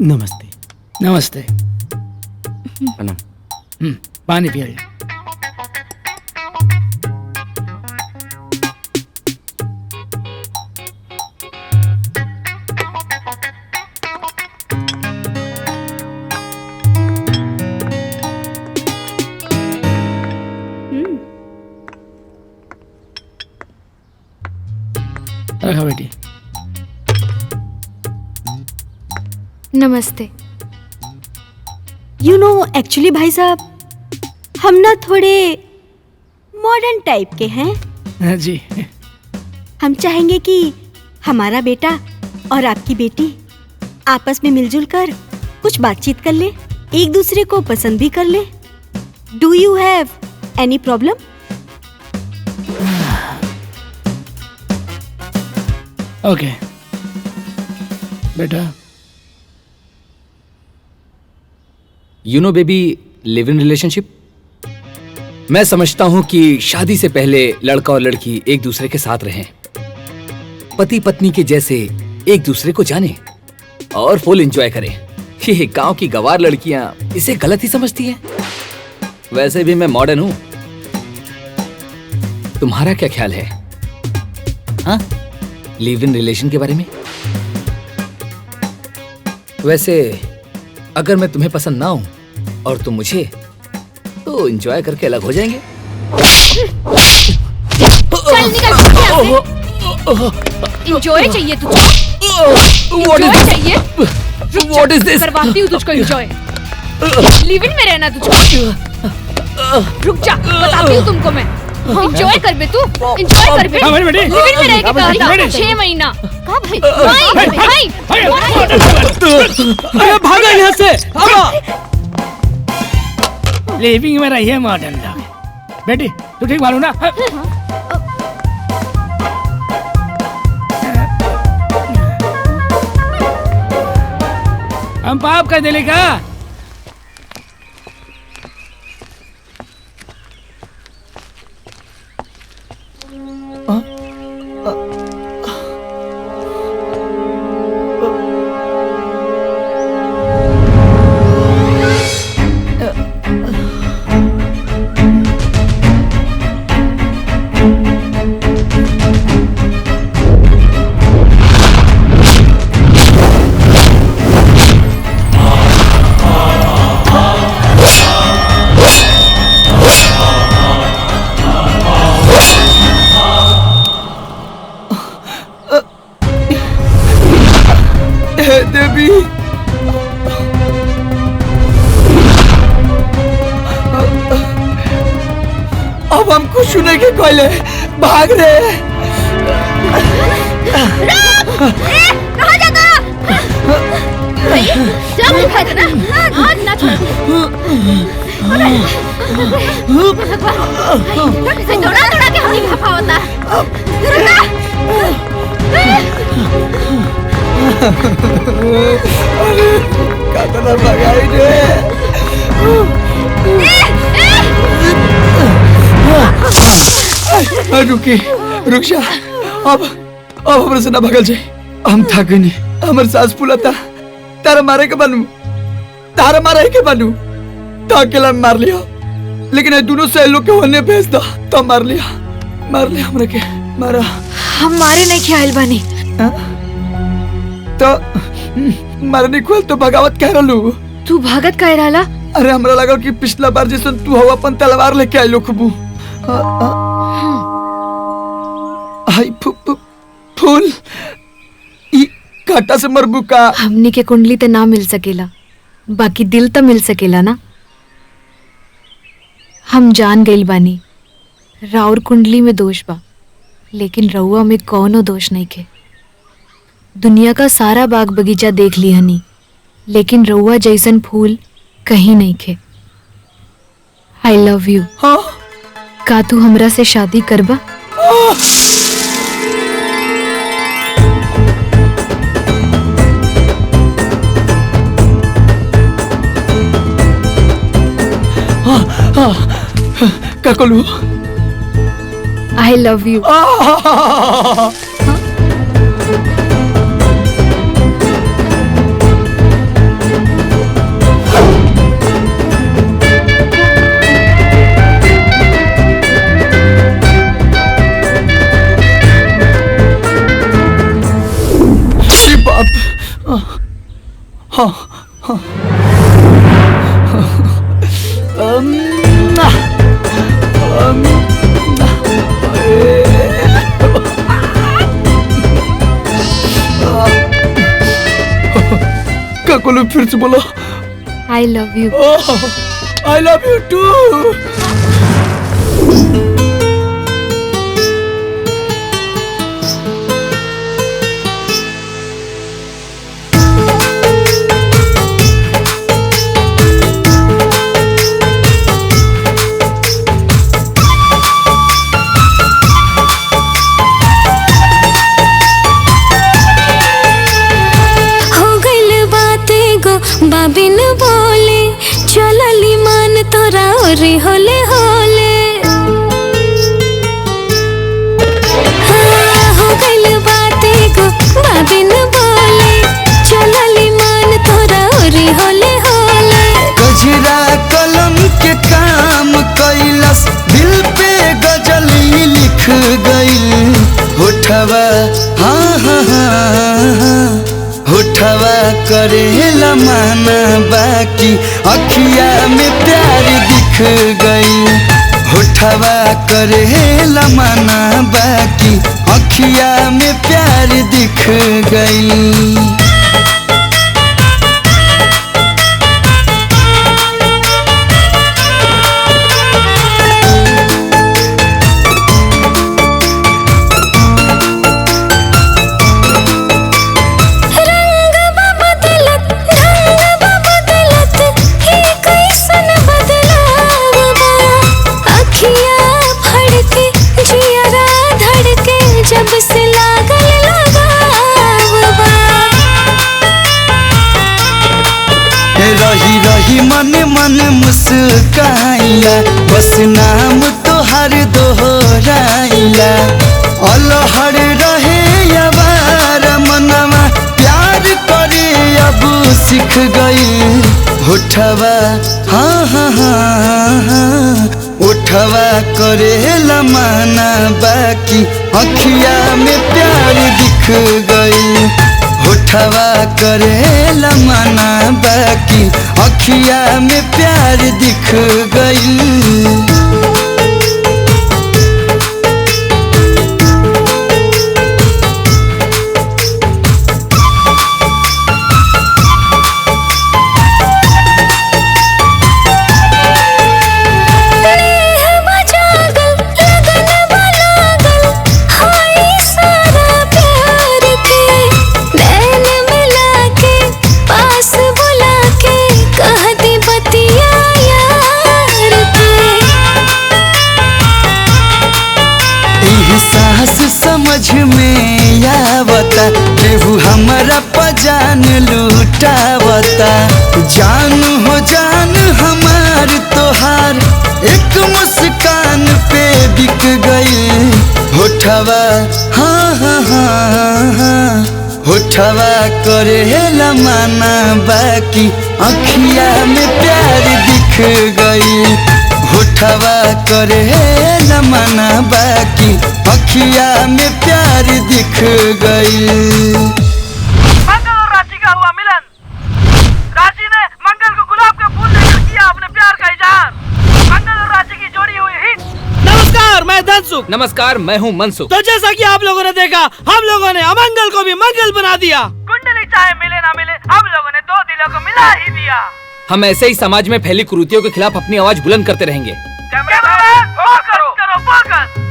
Speaker 8: नमस्ते।
Speaker 3: नमस्ते।
Speaker 4: प्रणाम।
Speaker 3: पानी पिया। रखा बेटी।
Speaker 11: नमस्ते।
Speaker 7: यू नो एक्चुअली भाई साहब, हम ना थोड़े मॉडर्न टाइप के हैं।
Speaker 3: जी।
Speaker 7: हम चाहेंगे कि हमारा बेटा और आपकी बेटी आपस में मिलजुल कर कुछ बातचीत कर ले, एक दूसरे को पसंद भी कर ले। Do you have any problem?
Speaker 3: Okay बेटा।
Speaker 2: You know baby, live in relationship, मैं समझता हूं कि शादी से पहले लड़का और लड़की एक दूसरे के साथ रहें, पति पत्नी के जैसे एक दूसरे को जाने और फुल एंजॉय करें। ये गांव की गवार लड़कियां इसे गलत ही समझती हैं। वैसे भी मैं मॉडर्न हूं। तुम्हारा क्या ख्याल है, हाँ, लिव इन रिलेशन के बारे में? वैसे अगर मैं तुम्हें पसंद ना हूं और तुम मुझे, तो एंजॉय करके अलग हो जाएंगे।
Speaker 11: चल निकल यहाँ से। एंजॉय चाहिए तुझको? एंजॉय चाहिए?
Speaker 2: What is this?
Speaker 11: करवाती हूँ तुझको एंजॉय। लिव इन में रहना तुझको। रुक जा, बताती हूँ तुमको मैं। एंजॉय कर बे तू, एंजॉय कर बे। लिव इन में रह के कहा था 6 महीना। कहा भाई? भाई
Speaker 8: अरे भागो यहाँ से।
Speaker 3: लिविंग में रहिए मॉडर्न का। बेटी तू ठीक मालूम ना? हम पाप कर दिले का?
Speaker 9: कुछ नहीं के कोयले भाग रे।
Speaker 10: कहाँ जाता? जब दिखाई देना आज ना छोड़। इसे दौड़ा दौड़ा के हमें खपा होता।
Speaker 9: कातना भगाई रे। रुकी रुक जा। अब हमरे से ना भगल जाए। हम थक गनी। हमर सांस फूलता। तारा मारे के बनू। तारा मारे के बनू। तो अकेला मार लिया। लेकिन ये दोनों से लोग के होने भेज दो। तो मार लिया हमरे के मारा।
Speaker 11: हम मारे नहीं ख्याल बानी।
Speaker 9: तो मारने खोल तो बगावत कह रहलू।
Speaker 11: तू भागत कह रहला?
Speaker 9: अरे हमरा लगल कि पिछला बार जैसे तू हवा अपन तलवार लेके आइलो खबू। हाय फूल ई काटा से मरबू का।
Speaker 11: हमनी के कुंडली तो ना मिल सकेला, बाकी दिल तो मिल सकेला ना। हम जान गइल बानी राउर कुंडली में दोष बा, लेकिन रउआ में कौनो दोष नहीं के। दुनिया का सारा बाग बगीचा देख ली हनी, लेकिन रउआ जैसन फूल कहीं नहीं खे। I love you.
Speaker 9: हाँ?
Speaker 11: का तू हमरा से शादी करबा?
Speaker 9: का कहलू?
Speaker 11: I love you.
Speaker 9: हाँ हाँ काकोलो फिर से बोलो।
Speaker 11: I love you.
Speaker 9: I love you too.
Speaker 13: बाबिन बोले चलली मान तोरा ओरे होले होले। हो गइल बाते गो बाबिन बोले चलली मान तोरा ओरे होले होले।
Speaker 9: गजरा कलम के काम कैलस दिल पे गजल लिख गइल। होठवा हाँ हाँ हाँ होठवा करेला माना बाकी अखिया में प्यार दिख गई। होठवा करेला माना बाकी अखिया में प्यार दिख गई। रही रही मन मन मुस्काइला बस नाम तोहर दोहराइला। अलहर रहे अबार मनवा प्यार करे अब सीख गई। होठवा हाँ हाँ हाँ उठवा करेला माना बाकी अखिया में प्यार दिख गई। होठवा करेला माना बाकी अखिया में प्यार दिख गई।
Speaker 13: नेह बजागल
Speaker 9: में आवता, केहू हमारा पजान लूटावता। जान हो जान हमार तोहार एक मुस्कान पे बिक गई होठवा। हाँ हाँ हाँ हाँ होठवा करे लमाना बाकी अखिया में प्यार दिख गई। होठवा करे लमाना बाकी अखिया में प्यार दिख गई।
Speaker 1: मंगल और राशि का हुआ मिलन। राशि ने मंगल को गुलाब का फूल देकर किया अपने प्यार का इजहार। मंगल और राशि की जोड़ी हुई हिट। नमस्कार, मैं धनसुख।
Speaker 2: नमस्कार, मैं हूँ मनसुख।
Speaker 1: तो जैसा कि आप लोगों ने देखा, हम लोगों ने अमंगल को भी मंगल बना दिया। कुंडली चाहे मिले ना मिले, हम लोगों ने दो दिलों को मिला ही दिया।
Speaker 2: हम ऐसे ही समाज में फैली कुरीतियों के खिलाफ अपनी आवाज बुलंद करते रहेंगे।
Speaker 1: कैमरामैन, फोकस करो, फोकस।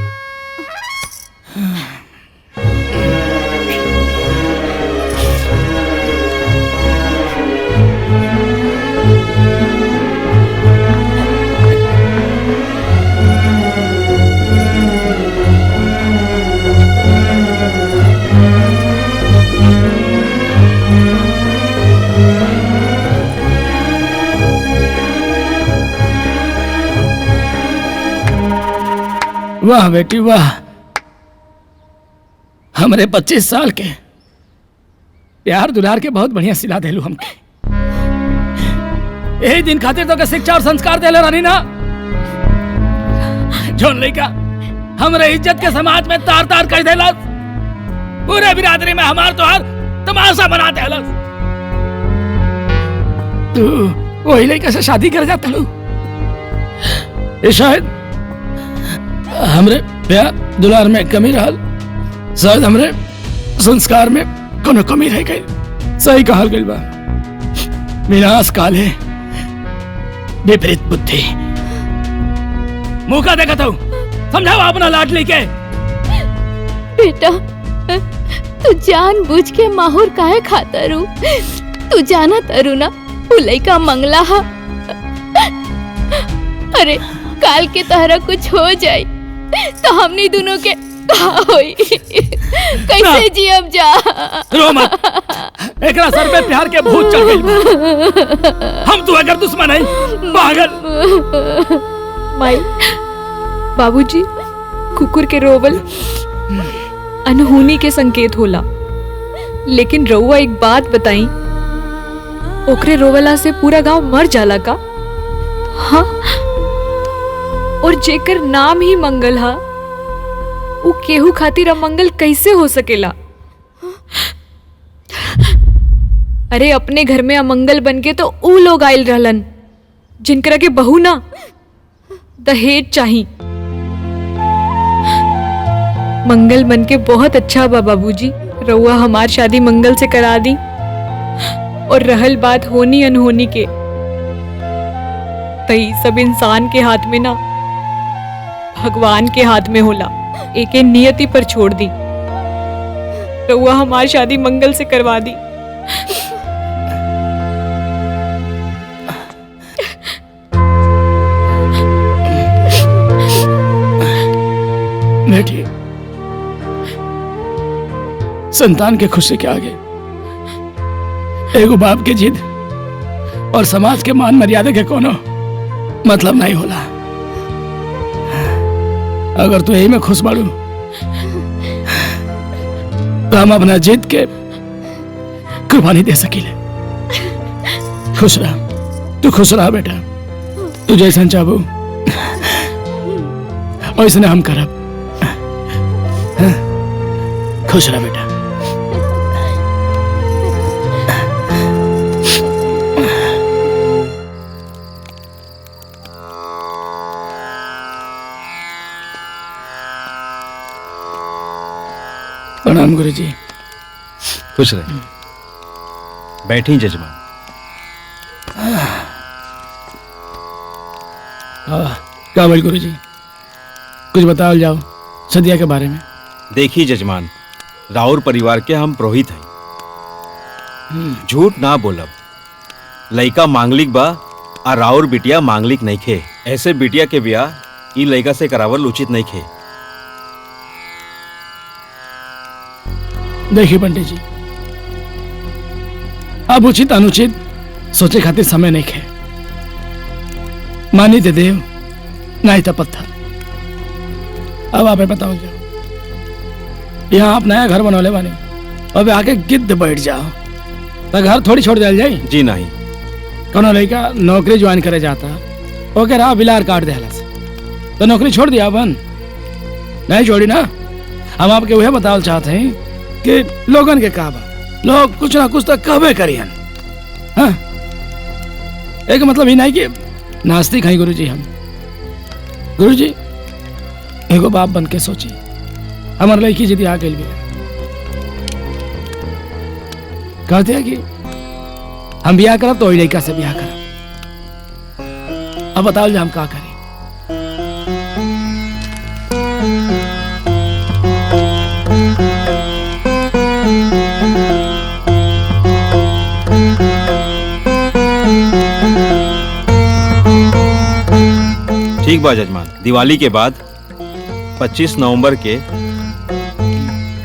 Speaker 3: वाह बेटी वाह, हमरे 25 साल के प्यार दुलार के बहुत बढ़िया सिला देलू हमके। यही दिन खातिर तो के शिक्षा और संस्कार देले रानी ना। जोन लइका हमरे इज्जत के समाज में तार तार कर देलस, पूरे बिरादरी में हमार तोहार तमाशा बना देलस। तू वही लइका से शादी कर जाता लू। ये शायद हमरे प्यार दुलार में कमी रहल, शायद हमरे संस्कार में कोनो कमी रह गई। सही कहल गइल बा, विनाश काले विपरीत बुद्धि। मौका देखा था, समझाओ अपना लाडली के।
Speaker 10: बेटा, तू जानबूझ के माहौर काहे खाता रू? तू जाना तारू ना वो लइका मंगला हा। अरे काल के तहरा कुछ हो जाए तो हमनी दोनों के का होई? कैसे जियब जा?
Speaker 3: रो मत, एकरा सर पे प्यार के भूत चढ़ गई। हम तू अगर दुश्मन है पागल।
Speaker 11: माई, बाबूजी, कुकुर के रोवल अनहोनी के संकेत होला, लेकिन रउआ एक बात बताई, ओकरे रोवला से पूरा गांव मर जाला का? हाँ, और जेकर नाम ही मंगल हा, वो केहू खातिर अमंगल कैसे हो सकेला? अरे अपने घर में अमंगल बनके तो ऊ लोग आयल रहलन जिनकरा के बहू ना दहेज चाही। मंगल बनके बहुत अच्छा बा बाबूजी, रउआ हमार शादी मंगल से करा दी। और रहल बात होनी अनहोनी के, तई सब इंसान के हाथ में ना भगवान के हाथ में होला। एके नियति पर छोड़ दी। रउआ हमार शादी मंगल से करवा दी।
Speaker 3: बेटी, संतान के खुशी के आगे एगो बाप के जिद और समाज के मान मर्यादा के कोनो मतलब नहीं होला। अगर तू यही में खुश बाड़ू तो हम अपना जिद के कुर्बानी दे सकीले। खुश रह, तू खुश रह बेटा। तू जैसन चाहबू वैसने हम करब। खुश रह बेटा। प्रणाम गुरुजी।
Speaker 4: खुश रहे। बैठी जजमान।
Speaker 3: क्या बोल गुरुजी, कुछ बताओ जाओ सदिया के बारे में।
Speaker 4: देखिए जजमान, राउर परिवार के हम पुरोहित हैं। झूठ ना बोलब, लइका मांगलिक बा और राउर बिटिया मांगलिक नहीं खे। ऐसे बिटिया के ब्याह ई लइका से करावल उचित नहीं खे।
Speaker 3: देखिए पंडित जी, अब उचित अनुचित सोचे खातिर समय नहीं है। मानी ते देव नहीं तो पत्थर। अब आप बताओ जो यहाँ आप नया घर बनौले बानी, अब आके गिद्ध बैठ जाओ तो घर थोड़ी छोड़ दिया जाए।
Speaker 4: जी नहीं।
Speaker 3: कोनो लड़का नौकरी ज्वाइन करे जाता ओके राह बिलार काट देला से तो नौकरी छोड़ दिया अपन नहीं छोड़ी ना। हम आपके वह बतावल चाहते हैं कि लोगन के काबा लोग कुछ ना कुछ तो कहबे करियन। हाँ? एक मतलब ही नहीं कि नास्तिक हैं गुरुजी। हम गुरुजी एगो बाप बन के सोची हमारे लड़की यदि आ गई भी कहते हैं कि हम ब्याह करब तो वही लड़का से ब्याह करब। अब बताओ हम क्या करें।
Speaker 4: ठीक बा जजमान, दिवाली के बाद 25 नवंबर के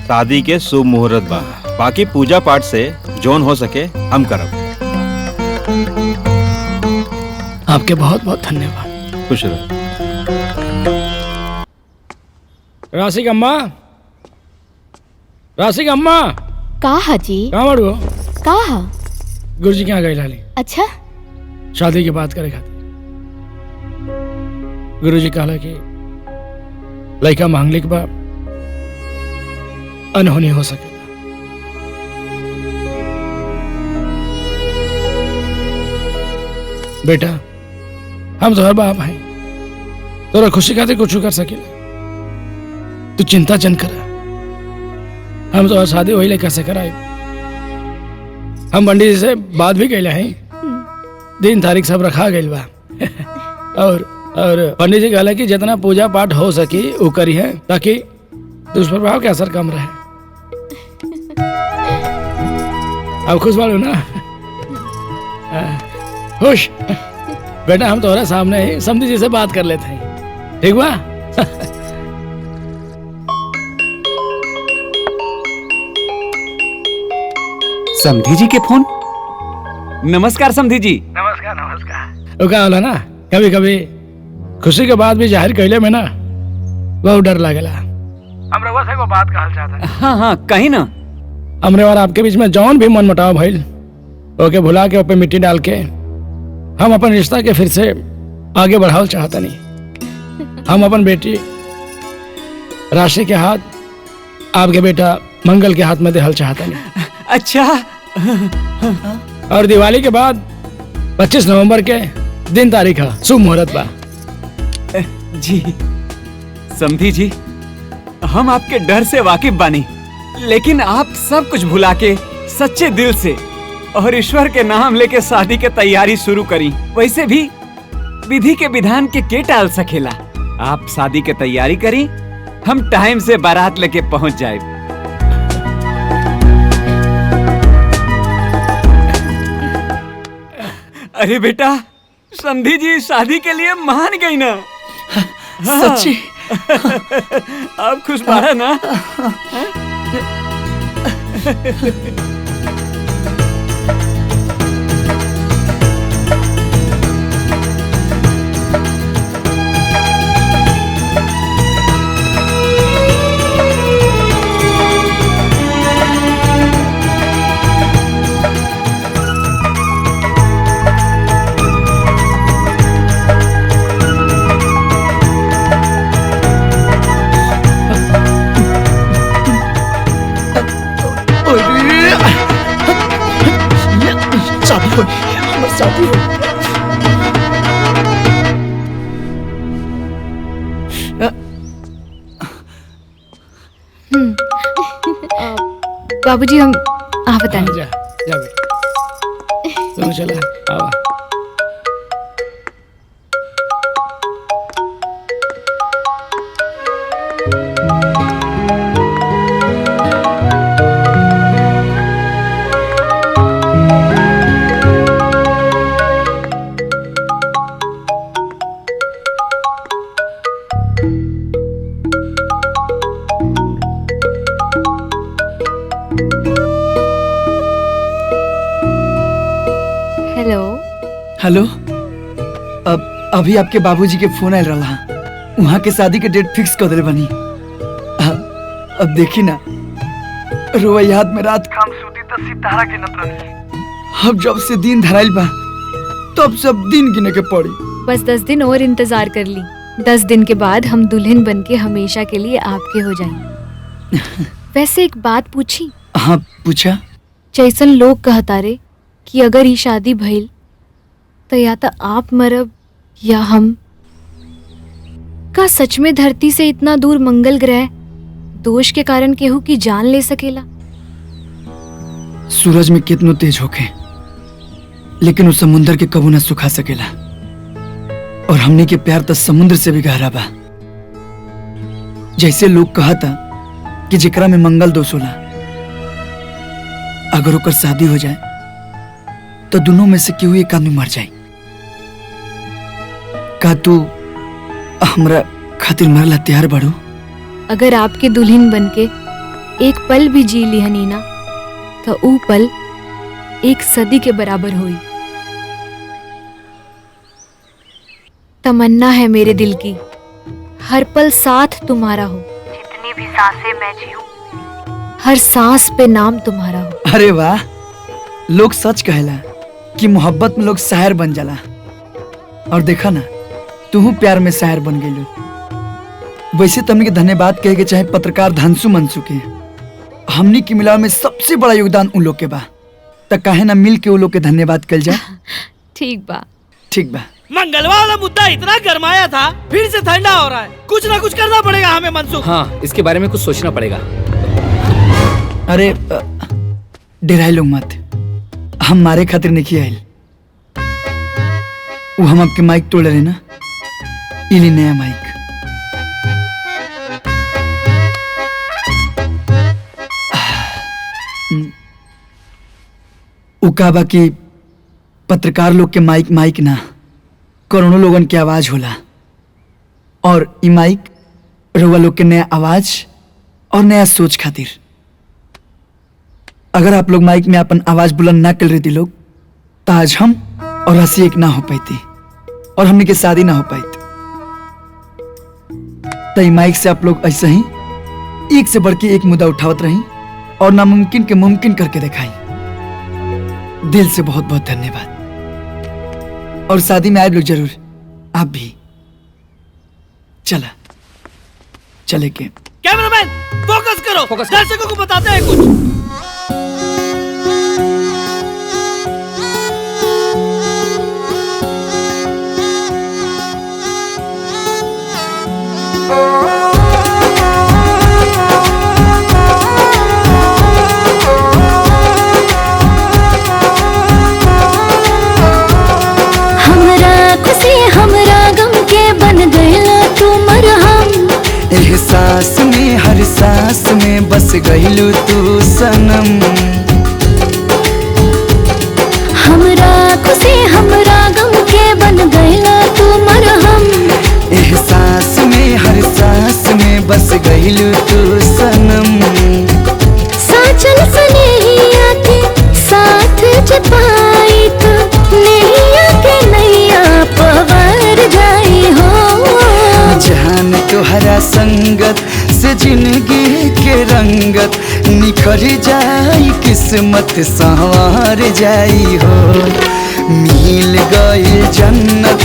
Speaker 4: शादी के शुभ मुहूर्त बा। बाकी पूजा पाठ से जोन हो सके हम करब।
Speaker 3: आपके बहुत बहुत धन्यवाद।
Speaker 4: खुश रहो।
Speaker 3: राशि अम्मा, राशि अम्मा
Speaker 10: का हाजी?
Speaker 3: कहाँ बड़ो?
Speaker 10: का हा?
Speaker 3: गुरुजी के यहाँ गई लाली
Speaker 10: अच्छा
Speaker 3: शादी की बात करे खातिर। गुरुजी कहला कि लड़का मांगलिक बा अनहोनी हो सके। बेटा हम तो हर बाप हैं, तोरा खुशी खातिर कुछ कर सकेला। तू चिंता जन कर। हम तो शादी वही लेकर से कराई। हम पंडित जी से बात भी कैले हैं, दिन तारीख सब रखा गई बा। और पंडित जी कहला कि जितना पूजा पाठ हो सकी वो करी है ताकि दुष्प्रभाव के असर कम रहे। अब खुश बालू ना? खुश बेटा, हम तुम्हारे सामने ही समधी जी से बात कर लेते हैं, ठीक बा?
Speaker 5: समधी जी के फोन। नमस्कार समधी जी।
Speaker 3: नमस्कार नमस्कार। वो क्या होला ना, कभी कभी खुशी के बाद भी जाहिर कैले में ना बहुत डर लगेला। हम रउआ से को बात कहल चाहता है।
Speaker 5: हाँ हाँ कहीं ना।
Speaker 3: हमरे और आपके बीच में जौन भी मन मुटाव भइल ओके भुला के ऊपर मिट्टी डाल के हम अपन रिश्ता के फिर से आगे बढ़ावल चाहता नहीं। हम अपन बेटी राशि के हाथ आपके बेटा मंगल के हाथ में देहल चाहता नहीं।
Speaker 5: अच्छा।
Speaker 3: और दिवाली के बाद 25 नवंबर के दिन तारीख है, शुभ मुहूर्त बा।
Speaker 5: जी समधी जी, हम आपके डर से वाकिफ बानी, लेकिन आप सब कुछ भुला के सच्चे दिल से और ईश्वर के नाम लेके शादी के तैयारी शुरू करी। वैसे भी विधि के विधान के टाल सकेला। आप शादी के तैयारी करी, हम टाइम से बारात लेके पहुंच जाए। अरे बेटा, समधी जी शादी के लिए मान गई ना?
Speaker 9: सच्ची?
Speaker 5: आप खुश बारा ना?
Speaker 11: बाबूजी हम आप बताएं।
Speaker 3: जा जा बेटा, चलो चला आओ।
Speaker 9: हेलो, अभी आपके बाबूजी के फोन आयल रहा, वहाँ के शादी के डेट फिक्स कर दिले बनी। अब देखी ना, रोवा याद में रात काम सूती तो सितारा के नत रही। अब जब से दिन धराइल बा तब सब दिन गिने के पड़ी।
Speaker 11: बस 10 दिन और इंतजार कर ली। 10 दिन के बाद हम दुल्हन बनके हमेशा के लिए आपके हो जाएंगे। वैसे एक बात पूछी?
Speaker 9: हाँ पूछा।
Speaker 11: जैसन लोग कहता रे कि अगर ये शादी भइल तो या तो आप मरब या हम। का सच में धरती से इतना दूर मंगल ग्रह दोष के कारण केहू की जान ले सकेला?
Speaker 9: सूरज में कितनो तेज होके लेकिन उस समुंदर के कबू न सुखा सकेला। और हमने के प्यार तो समुद्र से भी गहरा बा। जैसे लोग कहता कि जेकरा में मंगल दोष होला, अगर ओकर शादी हो जाए तो दोनों में से केहू एक आदमी मर जाए। का तू हमरा खातिर मरला तैयार बाड़ू?
Speaker 11: अगर आपके दुल्हन बनके एक पल भी जी ली हनीना तो ऊ पल एक सदी के बराबर हुई। तमन्ना है मेरे दिल की, हर पल साथ तुम्हारा हो। जितनी भी सांसें मैं जीऊं, हर सांस पे नाम तुम्हारा हो।
Speaker 9: अरे वाह, लोग सच कहेला कि मोहब्बत में लोग शायर बन जाला। और देखा ना, तू प्यार में शायर बन गेलू। वैसे तुमने के धन्यवाद कहे के चाहे पत्रकार धांसू मनसू के, हमनी की मिलाव में सबसे बड़ा योगदान उन लोग के बा। त काहे ना मिल के उन लोग के धन्यवाद कल जाए।
Speaker 11: ठीक बा,
Speaker 9: ठीक बा।
Speaker 1: मंगलवा वाला मुद्दा इतना गरमाया था, फिर से ठंडा हो रहा है। कुछ ना कुछ करना पड़ेगा हमें मनसूख।
Speaker 2: हाँ, इसके बारे में कुछ सोचना पड़ेगा।
Speaker 9: अरे डेराई लोग मत, हम मारे खातिर नहीं आइल। वो हम आपके माइक तोड़ रहे ना, इली नया माइक। उकाबा की पत्रकार लोग के माइक माइक ना, करोड़ों लोगन की आवाज होला। और ई माइक रउआ लोग के नया आवाज और नया सोच खातिर। अगर आप लोग माइक में अपन आवाज बुलंद ना कर रही थी लोग, तो आज हम और हंसी एक ना हो पाती और हमने के शादी ना हो पाई। तो माइक से आप लोग ऐसे ही एक से बढ़ के एक मुद्दा उठावत रही और नामुमकिन के मुमकिन करके दिखाई। दिल से बहुत बहुत धन्यवाद। और शादी में आए लोग जरूर, आप भी। चला चले के।
Speaker 1: कैमरामैन फोकस करो, दर्शकों को बताते हैं कुछ।
Speaker 9: एहसास में हर सांस में बस गइलू तू सनम।
Speaker 13: हमरा खुशी हमरा गम के बन गइला तू मरहम।
Speaker 9: एहसास में हर सांस में बस गइलू तू सनम।
Speaker 13: साचल सनेहिया के साथ जपाई तो नैया के नैया पवर जाई हो।
Speaker 9: जान तोहरा संगत से जिंदगी के रंगत निखर जाई, किस्मत संवार जाई हो। मिल गई जन्नत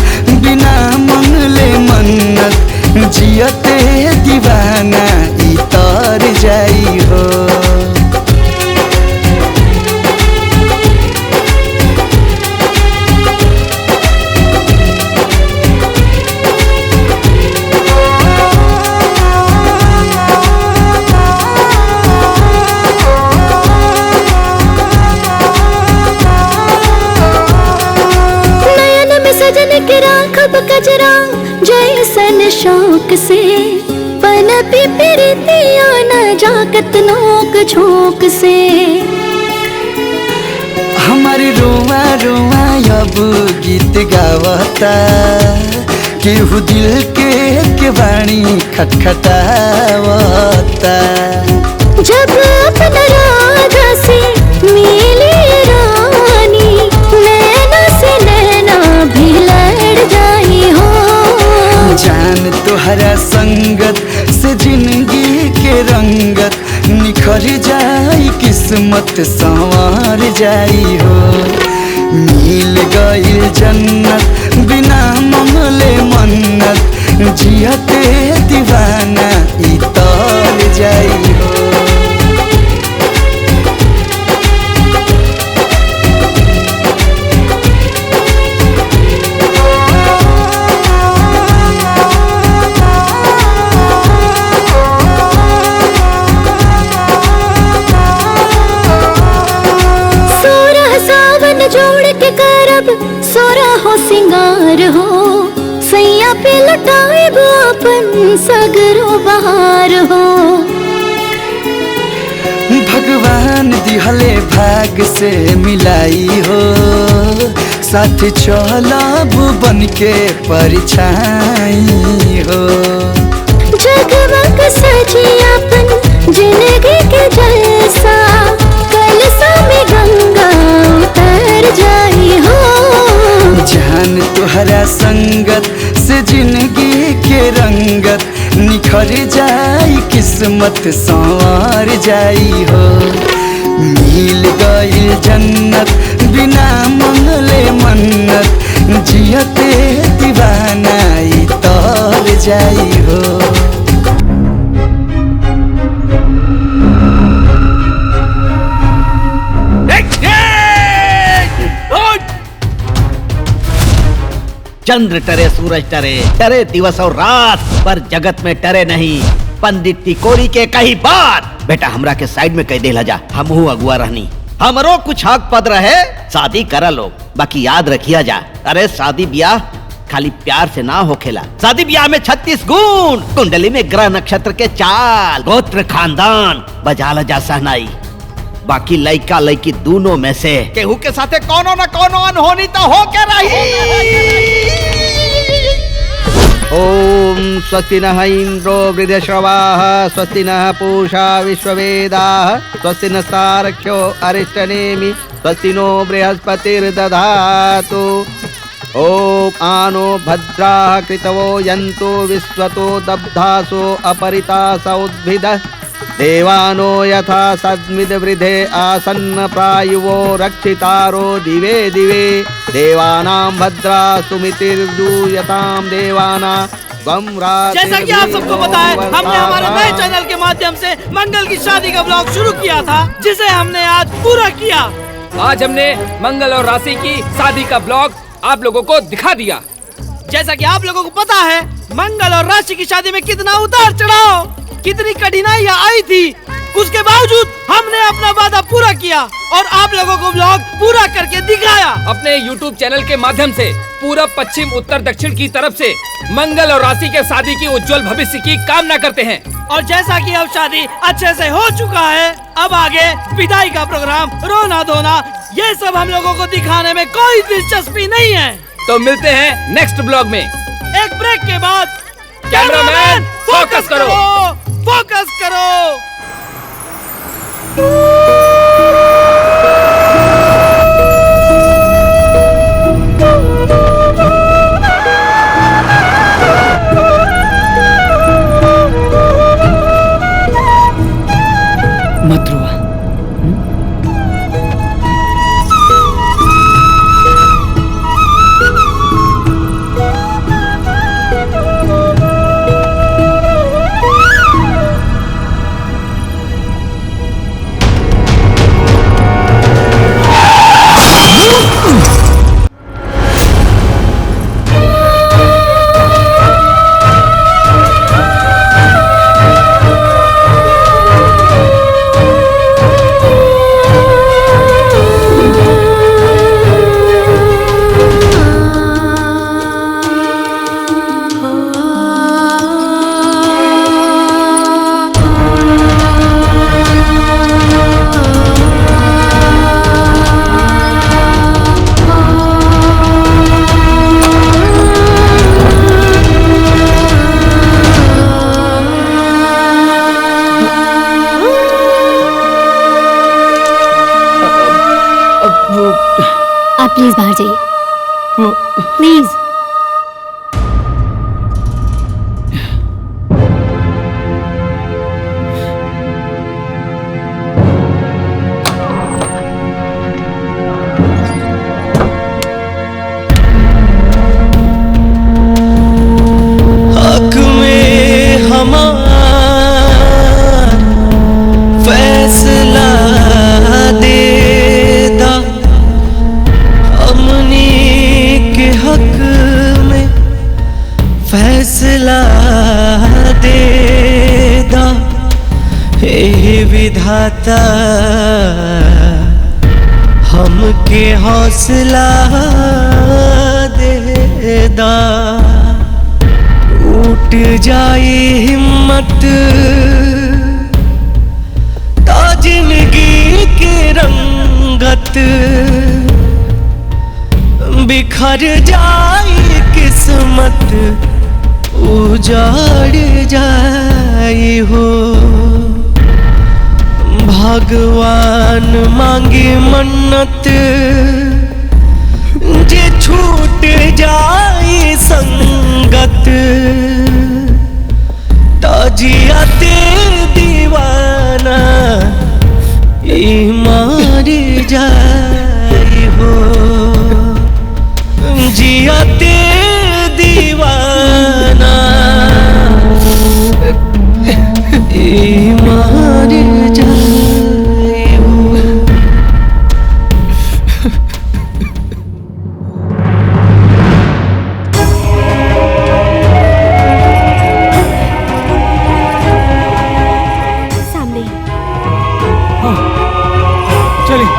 Speaker 9: बिना मंगले मन्नत, जियते दीवाना इतर जाई हो।
Speaker 13: के राखब कजरा जैसन शौक से, पनपी प्रीतिया न जागत नोक झोंक से।
Speaker 9: हमारी रोआ रोआ अब गीत गावता, केहू दिल के वाणी खटखटावता।
Speaker 13: जब अपना राजा से मिली रानी, नैना से नैना
Speaker 9: तुहरा संगत से जिंदगी के रंगत निखर जाई, किस्मत संवार जाई हो। मिल गई जन्नत बिना मंगले मन्नत, जियते दीवाना इतर जाई हो।
Speaker 13: जोड़ के करब सोरा हो सिंगार हो, सैया पे लुटाएब अपन सगरो बहार हो।
Speaker 9: भगवान दिहले भाग से मिलाई हो, साथ चलब बन के परछाई हो।
Speaker 13: जगमग सजी अपन जिंदगी के जलसा, कलसा में गंगा उतर जाई हो।
Speaker 9: जान तुहरा संगत से जिंदगी के रंगत निखर जाई, किस्मत संवार जाई हो। मिल गई जन्नत बिना मंगले मन्नत, जियते दीवाना इतर जाई हो।
Speaker 6: चंद्र टरे सूरज टरे, टरे दिवस और रात, पर जगत में टरे नहीं पंडित तिकोरी के कही बात। बेटा हमरा के साइड में कह देला जा, हमहू अगुआ रहनी, हमरो कुछ हक पद रहे, शादी करा लो, बाकी याद रखिया जा। अरे शादी ब्याह खाली प्यार से ना होखेला, शादी ब्याह में 36 गुण, कुंडली में ग्रह नक्षत्र के चाल, गोत्र खानदान, बजाला जा सहनाई। बाकी लड़का लड़की दोनों में से केहू के साथे कोनो न कोनो अनहोनी तो हो के रही। ओम स्वस्ति नः इंद्रो वृद्धश्रवाः, स्वस्ति नः पूषा विश्ववेदाः, स्वस्ति नस्तारक्ष्यो अरिष्टनेमि, स्वस्ति नो बृहस्पतिर्दधातु। ओम आनो भद्राः कृतवो यन्तु विश्वतो दब्धासो अपरितास उद्भिदः, देवानो यथा सद्मिद वृधे आसन्न प्रायुवो रक्षितारो दिवे दिवे, देवानां भद्रा सुमितिर्दूयतां देवाना।
Speaker 1: जैसा कि आप सबको पता है, हमने हमारे नए चैनल के माध्यम से मंगल की शादी का ब्लॉग शुरू किया था, जिसे हमने आज पूरा किया।
Speaker 2: आज हमने मंगल और राशि की शादी का ब्लॉग आप लोगों को दिखा दिया।
Speaker 1: जैसा कि आप लोगों को पता है, मंगल और राशि की शादी में कितना उतार चढ़ाव, कितनी कठिनाइयाँ आई थी, उसके बावजूद हमने अपना वादा पूरा किया और आप लोगों को ब्लॉग पूरा करके दिखाया।
Speaker 2: अपने YouTube चैनल के माध्यम से पूरब पश्चिम उत्तर दक्षिण की तरफ से मंगल और राशि के शादी की उज्जवल भविष्य की कामना करते हैं।
Speaker 1: और जैसा कि अब शादी अच्छे से हो चुका है, अब आगे विदाई का प्रोग्राम, रोना धोना, ये सब हम लोगों को दिखाने में कोई दिलचस्पी नहीं है।
Speaker 2: तो मिलते हैं नेक्स्ट ब्लॉग में।
Speaker 1: एक ब्रेक के बाद
Speaker 2: कैमरामैन फोकस करो,
Speaker 1: फोकस करो।
Speaker 3: मत रुआ।
Speaker 14: दे दा हे विधाता हमके हौसला दे दा उठ जाए हिम्मत ता जिंदगी के रंगत बिखर जाए किस्मत उजाड़ जाए हो भगवान मांगे मन्नत जे छूट जाए संगत ताजियाते दीवाना मार जाए हो जियाते दीवाना मार जाए हो।
Speaker 12: सामने
Speaker 5: चलिए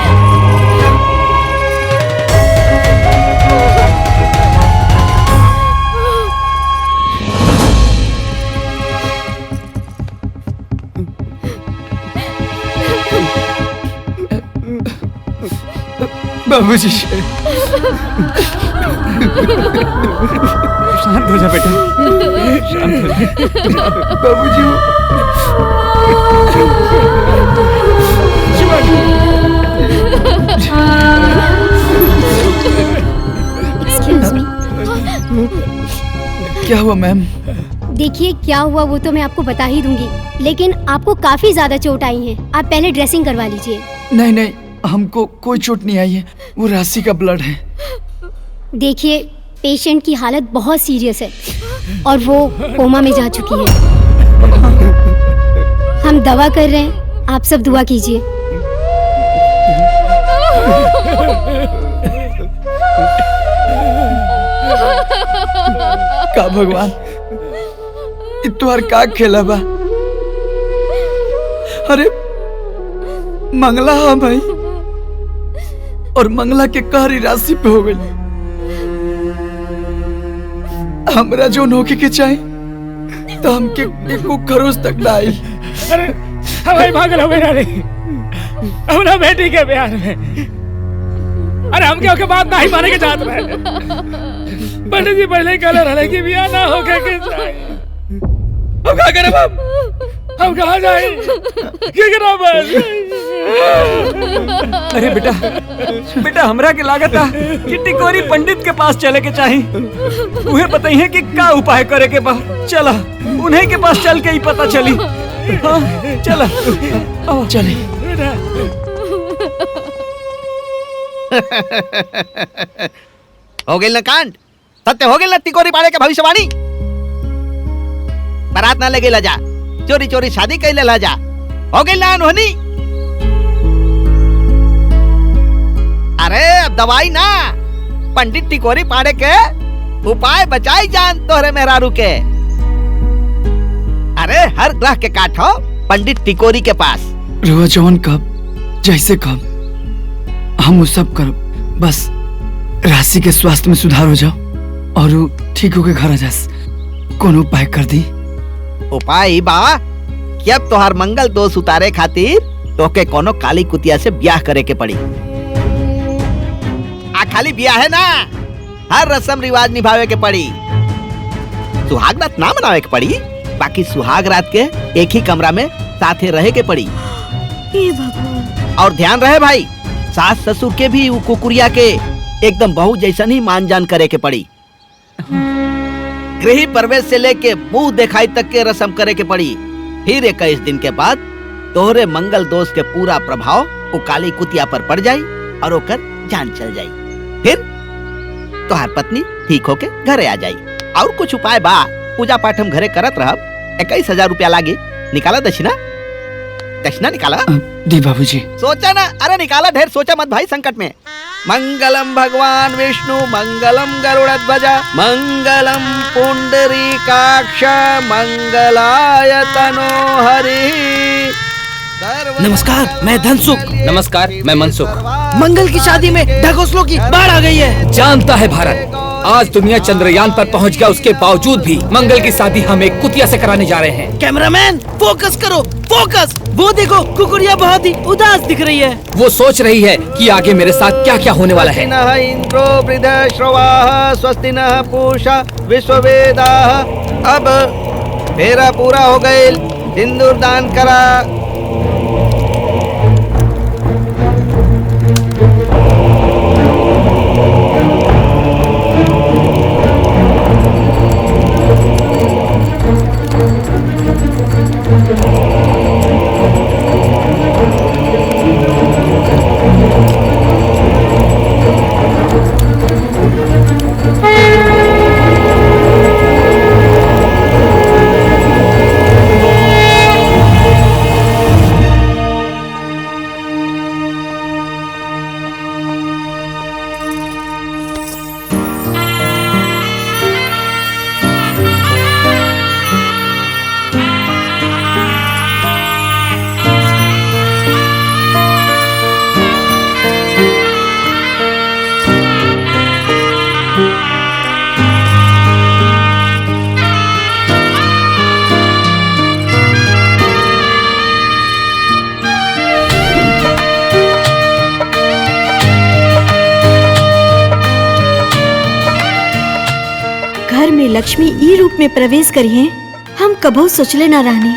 Speaker 9: बाबूजी
Speaker 5: शांत हो जा बेटा, शांत हो जा।
Speaker 9: बाबूजी
Speaker 12: एक्सक्यूज मी।
Speaker 9: क्या हुआ मैम?
Speaker 12: देखिए क्या हुआ वो तो मैं आपको बता ही दूंगी, लेकिन आपको काफी ज्यादा चोट आई है। आप पहले ड्रेसिंग करवा लीजिए।
Speaker 9: नहीं नहीं, हमको कोई चोट नहीं आई है, वो राशि का ब्लड है।
Speaker 12: देखिए पेशेंट की हालत बहुत सीरियस है और वो कोमा में जा चुकी है। हम दवा कर रहे हैं, आप सब दुआ कीजिए।
Speaker 9: का भगवान तुहार का खेला बा? अरे मंगला हा भाई, और मंगला के कहरी राशि पे हो गई। हमरा जो नौके के चाहिए तो हमके एको खरोच तक ना आई।
Speaker 3: अरे हवाई भागल हो गया रे हमरा बेटी के प्यार में। अरे हम क्या के बात नहीं माने के चाहत रहे। पंडित जी पहले कहले रहे कि बियाह ना होके के चाहिए। हम क्या करे बाप? हम कहाँ जाए? क्या करा बस?
Speaker 5: अरे बेटा बेटा हमरा के लागत था कि टिकोरी पंडित के पास चले के चाही। उन्हें पता ही है कि का उपाय करे के बा। चला उन्हीं के पास चल के ही पता चली। हाँ चला
Speaker 9: चले।
Speaker 6: हो गई ना कांड, सत्य हो गई ना तिकोरी पाड़े के भविष्यवाणी। बारात ना लगे जा, चोरी चोरी शादी कैले ला जा। हो गई ना अनहोनी। अरे अब दवाई ना, पंडित टिकोरी पाड़े के उपाय बचाई जान तोहरे मेहरारू के। अरे हर ग्रह के काठो पंडित टिकोरी के पास।
Speaker 9: रुआ जवन कब जैसे कब हम वो सब करब, बस राशि के स्वास्थ्य में सुधार हो जाओ और वो ठीक होके घर आ जास। कोनो उपाय कर दी?
Speaker 6: उपाय बा कि अब तोहार मंगल दोष उतारे खातिर तोके कोनो काली कुतिया से ब्याह करे के पड़ी। आ खाली ब्याह है ना, हर रस्म रिवाज निभावे के पड़ी। सुहाग रात ना मनावे के पड़ी, बाकी सुहाग रात के एक ही कमरा में साथे रहे के पड़ी। और ध्यान रहे भाई, सास ससुर के भी उ कुकुरिया के एकदम बहू जैसन ही मान जान करे के पड़ी। गृह प्रवेश से लेके मुंह दिखाई तक के रस्म करे के पड़ी। फिर 21 दिन के बाद तोहरे मंगल दोष के पूरा प्रभाव वो काली कुतिया पर पड़ जाई और ओकर जान चल जाई। फिर तोहार पत्नी ठीक होके घरे आ जाई। और कुछ उपाय बा, पूजा पाठ हम घरे करत रहब। 21,000 रुपया लागे, निकाला दक्षिणा। दक्षिणा निकाला।
Speaker 9: दी बाबूजी।
Speaker 6: सोचा ना, अरे निकाला, ढेर सोचा मत भाई संकट में। मंगलम भगवान विष्णु मंगलम गरुड़ध्वज मंगलम पुंडरीकाक्ष मंगलाय तनो हरि।
Speaker 1: नमस्कार, मैं धनसुख।
Speaker 2: नमस्कार, मैं मनसुख।
Speaker 1: मंगल की शादी में ढकोसलों की बाढ़ आ गई है।
Speaker 2: जानता है भारत, आज दुनिया चंद्रयान पर पहुंच गया, उसके बावजूद भी मंगल की शादी हम एक कुतिया से कराने जा रहे हैं।
Speaker 1: कैमरामैन फोकस करो, फोकस। वो देखो, कुकुरिया बहुत ही उदास दिख रही है।
Speaker 2: वो सोच रही है कि आगे मेरे साथ क्या क्या होने वाला है।
Speaker 6: नः इंद्रो वृद्धश्रवाः स्वस्ति नः पूषा विश्ववेदाः। अब फेरा पूरा हो गए, सिंदूर दान करा।
Speaker 15: लक्ष्मी ई रूप में प्रवेश करिए, हम कबो सोचले ना रहनी।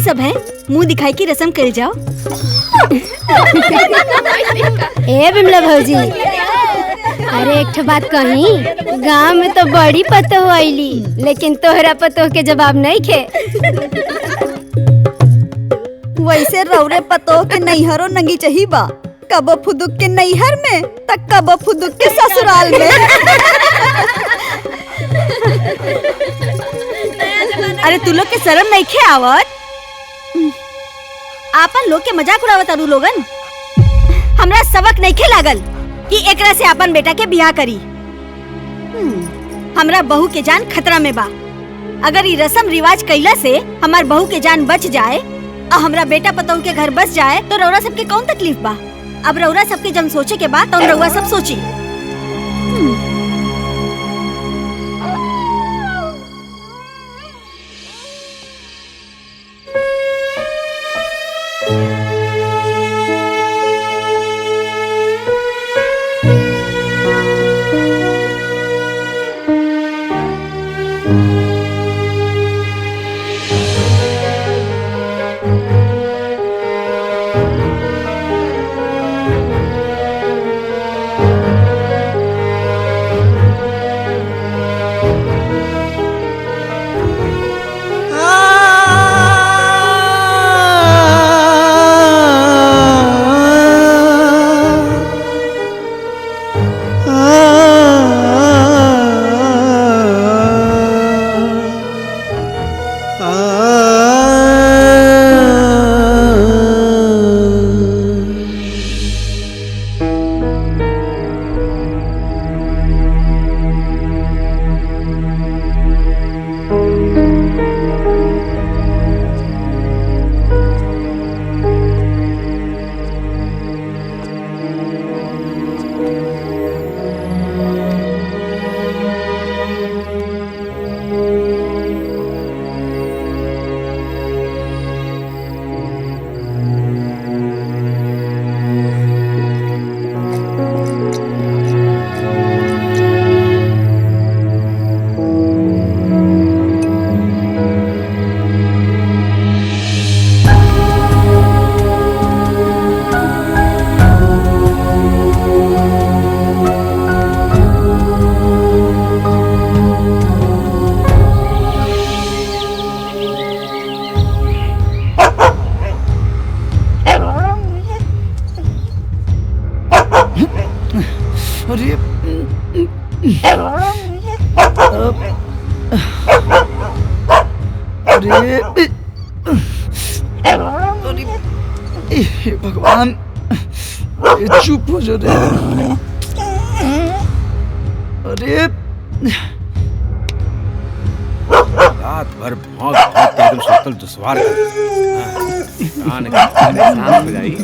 Speaker 15: सब है, मुंह दिखाई की रस्म कर जाओ।
Speaker 12: ए बिमला भौजी, अरे एक ठो बात कही, गांव में तो बड़ी पतो आईली, लेकिन तोहरा पतो के जवाब नहीं खे।
Speaker 7: वैसे रौरे पतो के नैहरो नंगी चाहिए बा, कबो फुदुक के नैहर में तक कबो फुदुक के ससुराल में।
Speaker 15: अरे तू लोग के शर्म नहीं खे आवत? आपन लोग के मजाक उड़ावत अरु लोगन। हमरा सबक नहीं खे लागल कि एकरा से अपन बेटा के बियाह करी। हमरा बहू के जान खतरा में बा। अगर ये रस्म रिवाज कैला से हमार बहू के जान बच जाए और हमरा बेटा पतोह के घर बस जाए तो रौरा सबके कौन तकलीफ बा? अब रौरा सबके जम सोचे के बाद तो रौरा सब सोची।
Speaker 9: अरे हे भगवान, ये चुप हो जा रे। अरे
Speaker 4: रात भर भौंक भौंक के एकदम सुतल दुश्वार कर कान शांत हो जाइए।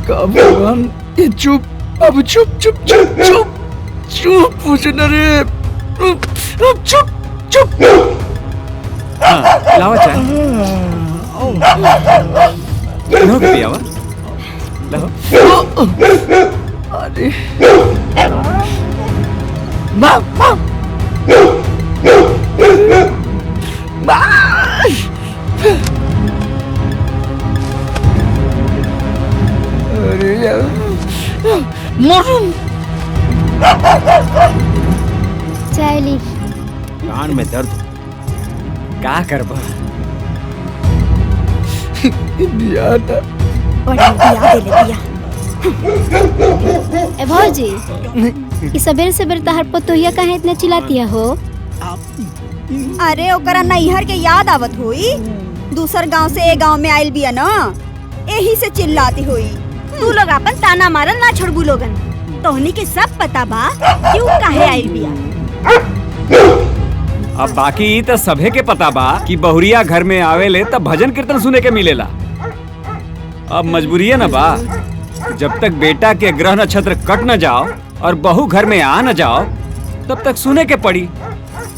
Speaker 9: का भगवान, ये चुप, अब चुप चुप चुप चुप चुप हो जा रे। अब चुप चुप।
Speaker 5: हाँ, लावा चाय। लो के पियावा। लाओ।
Speaker 9: अरे माँ माँ अरे मरून
Speaker 12: चाय ली।
Speaker 4: कान में दर्द
Speaker 5: का करबा?
Speaker 9: बिया ना
Speaker 12: ए भौजी, ई सबेरे सबेरे तहर पतोहिया काहे इतना चिल्लाती हो?
Speaker 7: अरे ओकरा नैहर के याद आवत होई। दूसर गांव से ए गांव में आइल बिया ना, यही से चिल्लाती होई।
Speaker 15: तू लोग अपन ताना मारन ना छोड़बू लोगन। तोहनी के सब पता बा क्यों काहे आइल बिया।
Speaker 5: अब बाकी तो सभे के पता बा कि बहुरिया घर में आवेले तब भजन कीर्तन सुने के मिलेला। अब मजबूरी है ना बा, जब तक बेटा के ग्रह नक्षत्र कट न जाओ और बहू घर में आ न जाओ तब तक सुने के पड़ी।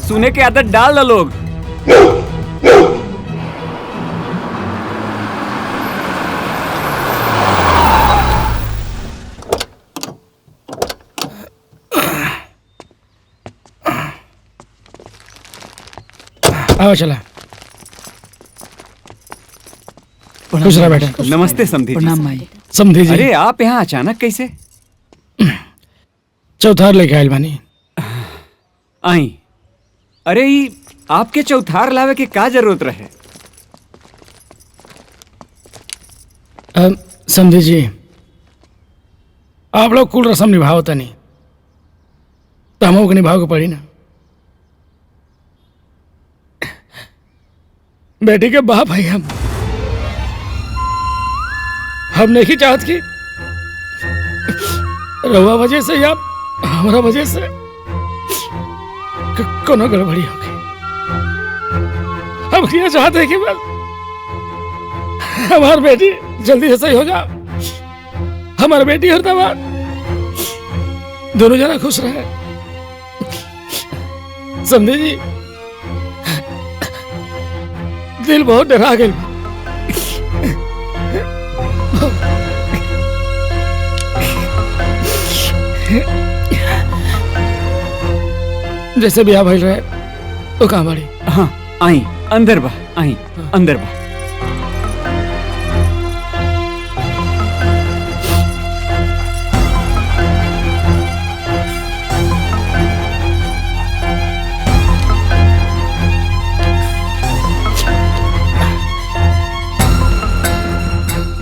Speaker 5: सुने के आदत डाल लो लोग।
Speaker 3: आओ चला। खुश रह बेटा।
Speaker 5: नमस्ते समधी जी।
Speaker 9: प्रणाम माई।
Speaker 3: समधी जी,
Speaker 5: अरे आप यहाँ अचानक कैसे?
Speaker 3: चौथार लेके आयल बानी।
Speaker 5: आई। अरे ई आपके चौथार लावे के का जरूरत रहे?
Speaker 3: समधी जी, आप लोग कुल रस्म निभाओ तनी, तो हमको निभाओ के पड़ी ना। बेटी के बाप है हम नहीं चाहत कि रहुआ वजह से या हमारा वजह से कोनो गड़बड़ी होगी। हम ये चाहते हैं कि बस हमारी बेटी जल्दी से सही हो जा। हमारी बेटी और दवा दोनों जना खुश रहे। समझे जी, दिल बहुत डरा गया। जैसे ब्याह भइल रहे तो कहाँ बाड़ी?
Speaker 5: हाँ आई अंदर बा, आई अंदर बा।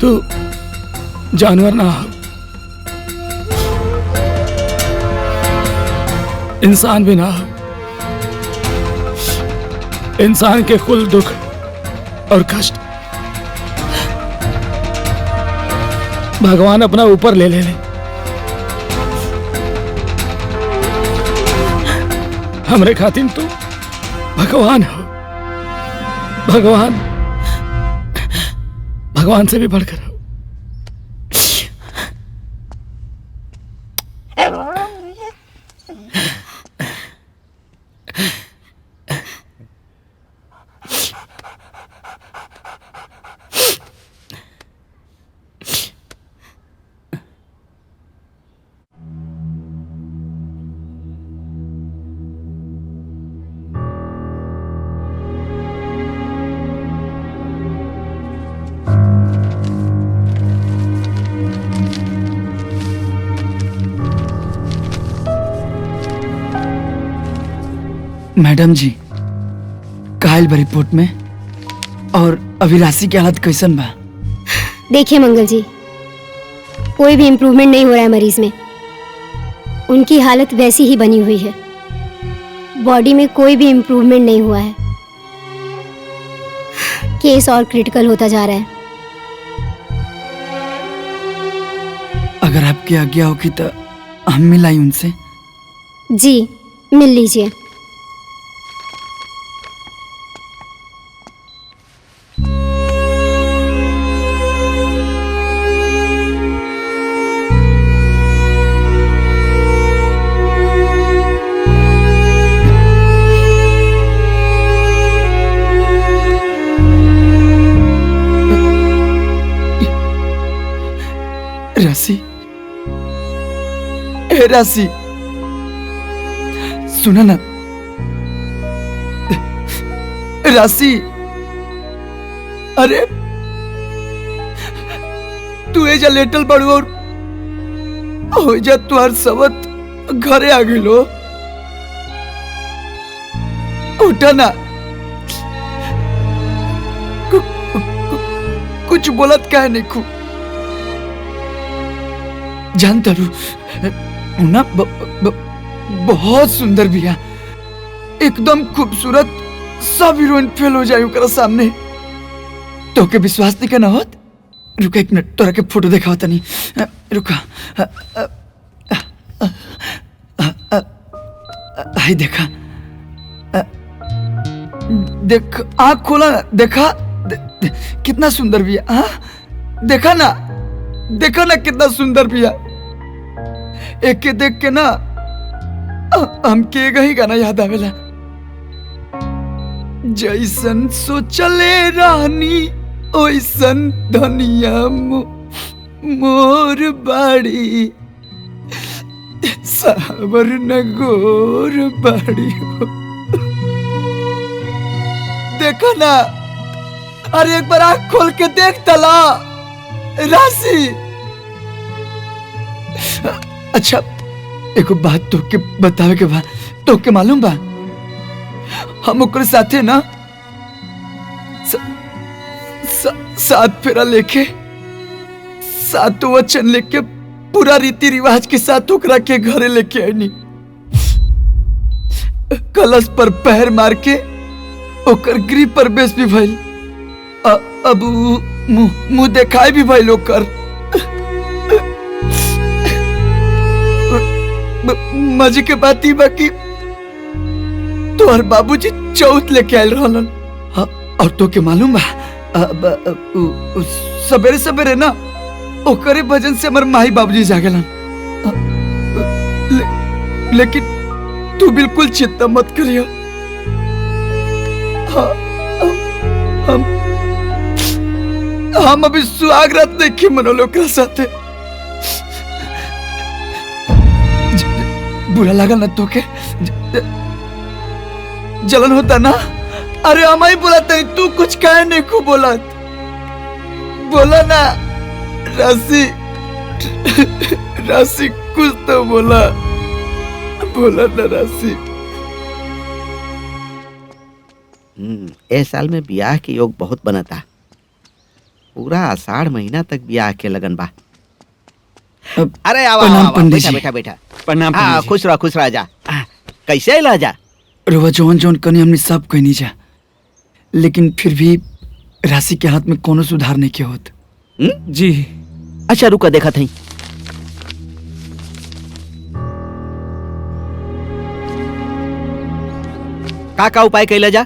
Speaker 3: तू जानवर ना हो, इंसान भी ना हो। इंसान के कुल दुख और कष्ट भगवान अपना ऊपर ले ले। हमरे खातिर तू भगवान हो, भगवान, भगवान से भी बढ़कर हो।
Speaker 9: मैडम जी, कायल रिपोर्ट में और अभी राशि की हालत कैसन बा?
Speaker 12: देखिए मंगल जी, कोई भी इम्प्रूवमेंट नहीं हो रहा है मरीज में। उनकी हालत वैसी ही बनी हुई है, बॉडी में कोई भी इम्प्रूवमेंट नहीं हुआ है। केस और क्रिटिकल होता जा रहा है।
Speaker 9: अगर आपकी आज्ञा होगी तो हम मिलाई उनसे।
Speaker 12: जी मिल लीजिए।
Speaker 9: राशि, ए राशि, सुना ना राशि। अरे तू एजा लेटल बड़ू और हो जा तुहार सबत घरे आ गिलो। उठा ना, कुछ बोलत काहे नहीं खू? जानता रू ना बहुत सुंदर बिया, एकदम खूबसूरत। सब हीरोइन फेल हो जाए ओकरा सामने। तो के विश्वास नहीं करना होत? रुका एक मिनट, तोरा के फोटो देखा तनी। रुका, हाय देखा, देख आँख खोला ना, देखा कितना सुंदर बिया। हाँ देखा ना, देखा ना कितना सुंदर बिया। एक के देख के ना हमके ही गाना याद आवेला। जैसन सोचले रानी ओइसन धनिया मोर बाड़ी, सावर न गोर बाड़ी हो। देखा ना, अरे एक बार आँख खोल के देख तला राशि। अच्छा एको बात तो के बतावे के बा, तो के मालूम बा हम ओकरे साथे ना सात फेरा लेके, सात वचन लेके, पूरा रीति रिवाज के साथ ओकरा के घरे लेके आईनी। कलश पर पैर मार के ओकर गृह प्रवेश भी भइल। अब मुंह देखाई भी भइल ओकर। मजे के बात ही बाकी तोहर बाबूजी चौथ लेके आयल रहलन। और तो के मालूम बा सवेरे सवेरे ना ओकरे भजन से हमर माई बाबूजी जागेलन। लेकिन तू बिल्कुल चिंता मत करियो। हम अभी सुहागरात देखी मनोलो ओकरा साथे। बुरा लगा ना तो के? जलन होता ना? अरे हम ही बोलाते, तू कुछ कहे नहीं को बोलत। बोला ना राशि, राशि कुछ तो बोला, बोला ना राशि।
Speaker 6: इस साल में ब्याह के योग बहुत बना था। पूरा आषाढ़ महीना तक ब्याह के लगन बा। अरे आवा बैठा बैठा बैठा।
Speaker 5: प्रणाम।
Speaker 6: हाँ खुश रहा जा। कैसे ला जा?
Speaker 9: रोवा जौन जौन कनी हमने सब कहनी जा, लेकिन फिर भी राशि के हाथ में कोनो सुधार नहीं किया होत।
Speaker 5: जी
Speaker 6: अच्छा रुका देखा थी। का उपाय कैला जा?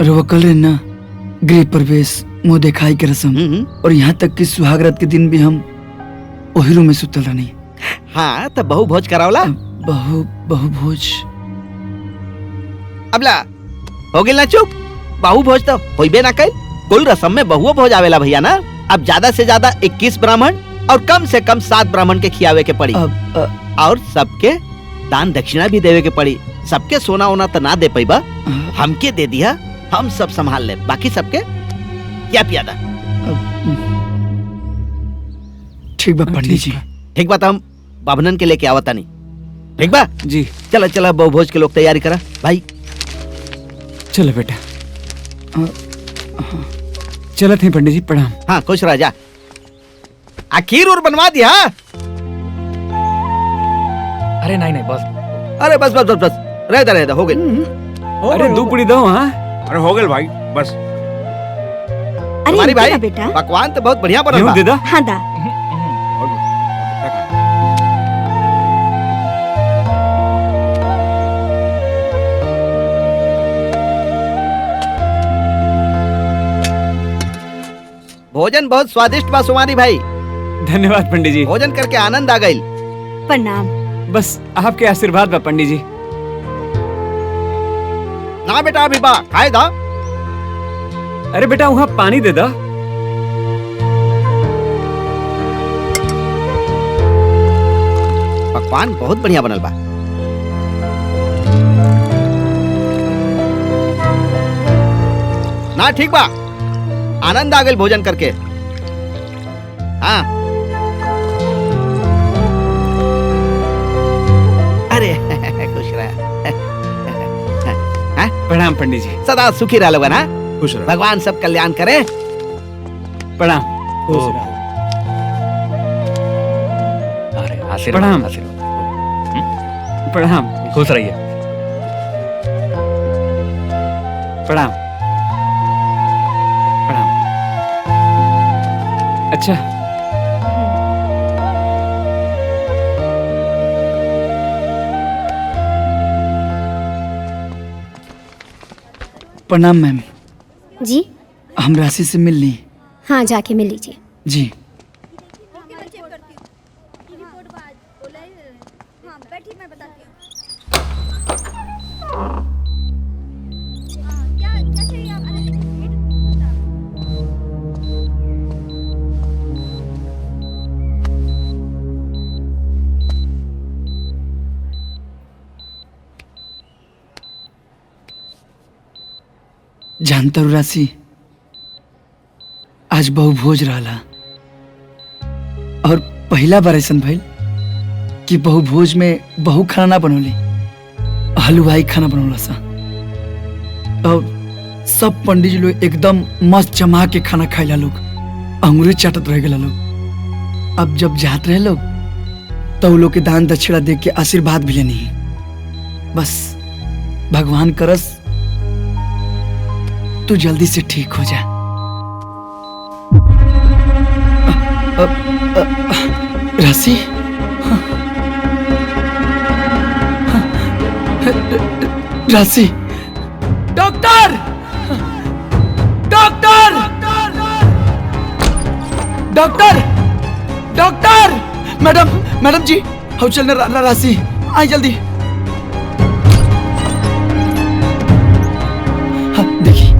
Speaker 9: रोवा कल रे ना गृह प्रवेश, मुंह दिखाई के रस्म, और यहाँ तक कि सुहागरात के दिन भी हम वही रूम में सुतल रहनी।
Speaker 6: हाँ तो बहु भोज करावला।
Speaker 9: बहु भोज
Speaker 6: अबला हो गेल ना चुप। बहु भोज तो होइबे ना कल। कुल रस्म में बहुओ भोज आवेला भैया ना। अब ज्यादा से ज्यादा 21 ब्राह्मण और कम से कम 7 ब्राह्मण के खियावे के पड़ी। और सबके दान दक्षिणा भी देवे के पड़ी। सबके सोना ओना तो ना दे पैबा, हमके दे दिया, हम सब संभाल ले। बाकी सबके क्या पियादा?
Speaker 9: ठीक बा पंडित जी।
Speaker 6: ठीक बात, हम बाभनन के लेके आवता नहीं। ठीक बा
Speaker 5: जी।
Speaker 6: चला चला बहु भोज के लोग तैयारी करा भाई।
Speaker 5: चलो बेटा। चलत हैं पंडित जी, प्रणाम।
Speaker 6: हाँ खुश रह जा। खीर और बनवा दिया?
Speaker 2: अरे नहीं बस।
Speaker 6: अरे बस बस बस बस, रहता हो गई।
Speaker 5: अरे 2 पूरी दो। हाँ
Speaker 4: अरे हो गए भाई, बस।
Speaker 15: अरे
Speaker 6: हमारी भाई
Speaker 15: बेटा
Speaker 6: पकवान तो बहुत बढ़िया बना।
Speaker 5: दे दो।
Speaker 15: हाँ दा।
Speaker 6: भोजन बहुत स्वादिष्ट बा सुमारी भाई।
Speaker 5: धन्यवाद पंडित जी।
Speaker 6: भोजन करके आनंद आ गई।
Speaker 15: प्रणाम।
Speaker 5: बस आपके आशीर्वाद बा पंडित जी।
Speaker 6: ना बेटा अभी बा खाए दा।
Speaker 5: अरे बेटा वहाँ पानी दे दो।
Speaker 6: पकवान बहुत बढ़िया बनल बा। ना ठीक बा, आनंद आ गई भोजन करके। हाँ अरे खुश रह।
Speaker 5: प्रणाम पंडित जी।
Speaker 6: सदा सुखी रह लोगा ना।
Speaker 4: खुश रह।
Speaker 6: भगवान सब कल्याण करे।
Speaker 5: प्रणाम।
Speaker 2: अरे
Speaker 5: प्रणाम।
Speaker 2: आशीर्वाद।
Speaker 5: प्रणाम।
Speaker 2: खुश रहिए।
Speaker 5: प्रणाम। प्रणाम। अच्छा
Speaker 9: प्रणाम मैम।
Speaker 12: जी
Speaker 9: हम राशि से मिल ली।
Speaker 12: हाँ, जाके मिल लीजिए।
Speaker 9: जी जानता हूँ राशि, आज बहु भोज रहा और पहला बार ऐसा भइल कि बहु भोज में बहु खाना ना बनौली, हलवाई खाना बनौला सा। और सब पंडित जी लोग एकदम मस्त जमा के खाना खाइला लोग, अंगूरी चाटत रह गया लोग। अब जब जात रहे लोग तो लोग के दान दक्षिणा दे के आशीर्वाद भी लेनी। बस भगवान करस तू जल्दी से ठीक हो जा। राशि राशि doctor doctor doctor doctor madam madam जी हम चलने राशि आई जल्दी। हाँ देखिए।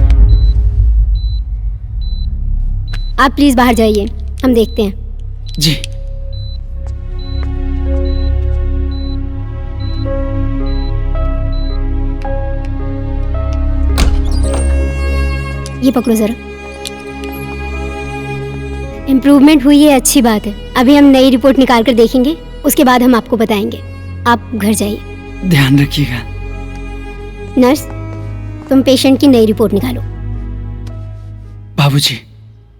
Speaker 12: आप प्लीज बाहर जाइए, हम देखते हैं।
Speaker 9: जी
Speaker 12: ये पकड़ो जरा। इम्प्रूवमेंट हुई है, अच्छी बात है। अभी हम नई रिपोर्ट निकाल कर देखेंगे, उसके बाद हम आपको बताएंगे। आप घर जाइए।
Speaker 9: ध्यान रखिएगा।
Speaker 12: नर्स, तुम पेशेंट की नई रिपोर्ट निकालो।
Speaker 9: बाबूजी।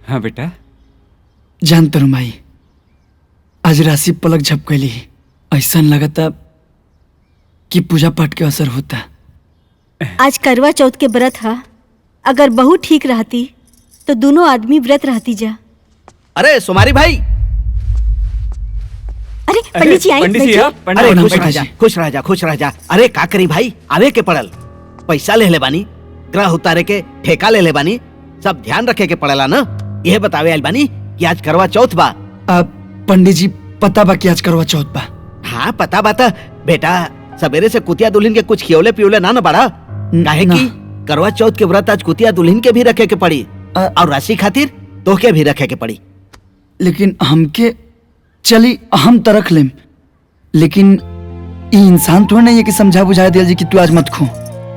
Speaker 5: हाँ बेटा।
Speaker 9: जानते माई, आज राशि पलक झपकली, ऐसा लगता कि पूजा पाठ के असर होता।
Speaker 15: आज करवा चौथ के व्रत हा, अगर बहू ठीक रहती तो दोनों आदमी व्रत रहती जा।
Speaker 6: अरे सुमारी भाई।
Speaker 15: अरे पंडित जी आए।
Speaker 5: पंडित जी
Speaker 6: अरे खुश रह जा, खुश रह जा, खुश रह जा। अरे का करी भाई, आवे के पड़ल। पैसा ले बानी, ग्रह उतारे के ठेका ले बानी, सब ध्यान रखे के पड़ेला ना। यह बतावे आइल बानी कि आज करवा चौथ बा।
Speaker 9: पंडित जी पता बा कि आज करवा चौथ बा?
Speaker 6: हाँ पता बात बेटा, सवेरे से कुतिया दुल्हन के कुछ खियोले पियोले ना बड़ा। काहे कि करवा चौथ के व्रत आज कुतिया दुल्हन के भी रखे के पड़ी और राशि खातिर तोके भी रखे के पड़ी।
Speaker 9: लेकिन हमके चली हम तो रख लेम, लेकिन ये इंसान थोड़ा नहीं है कि समझा बुझा दिया जी कि तू आज मत खो।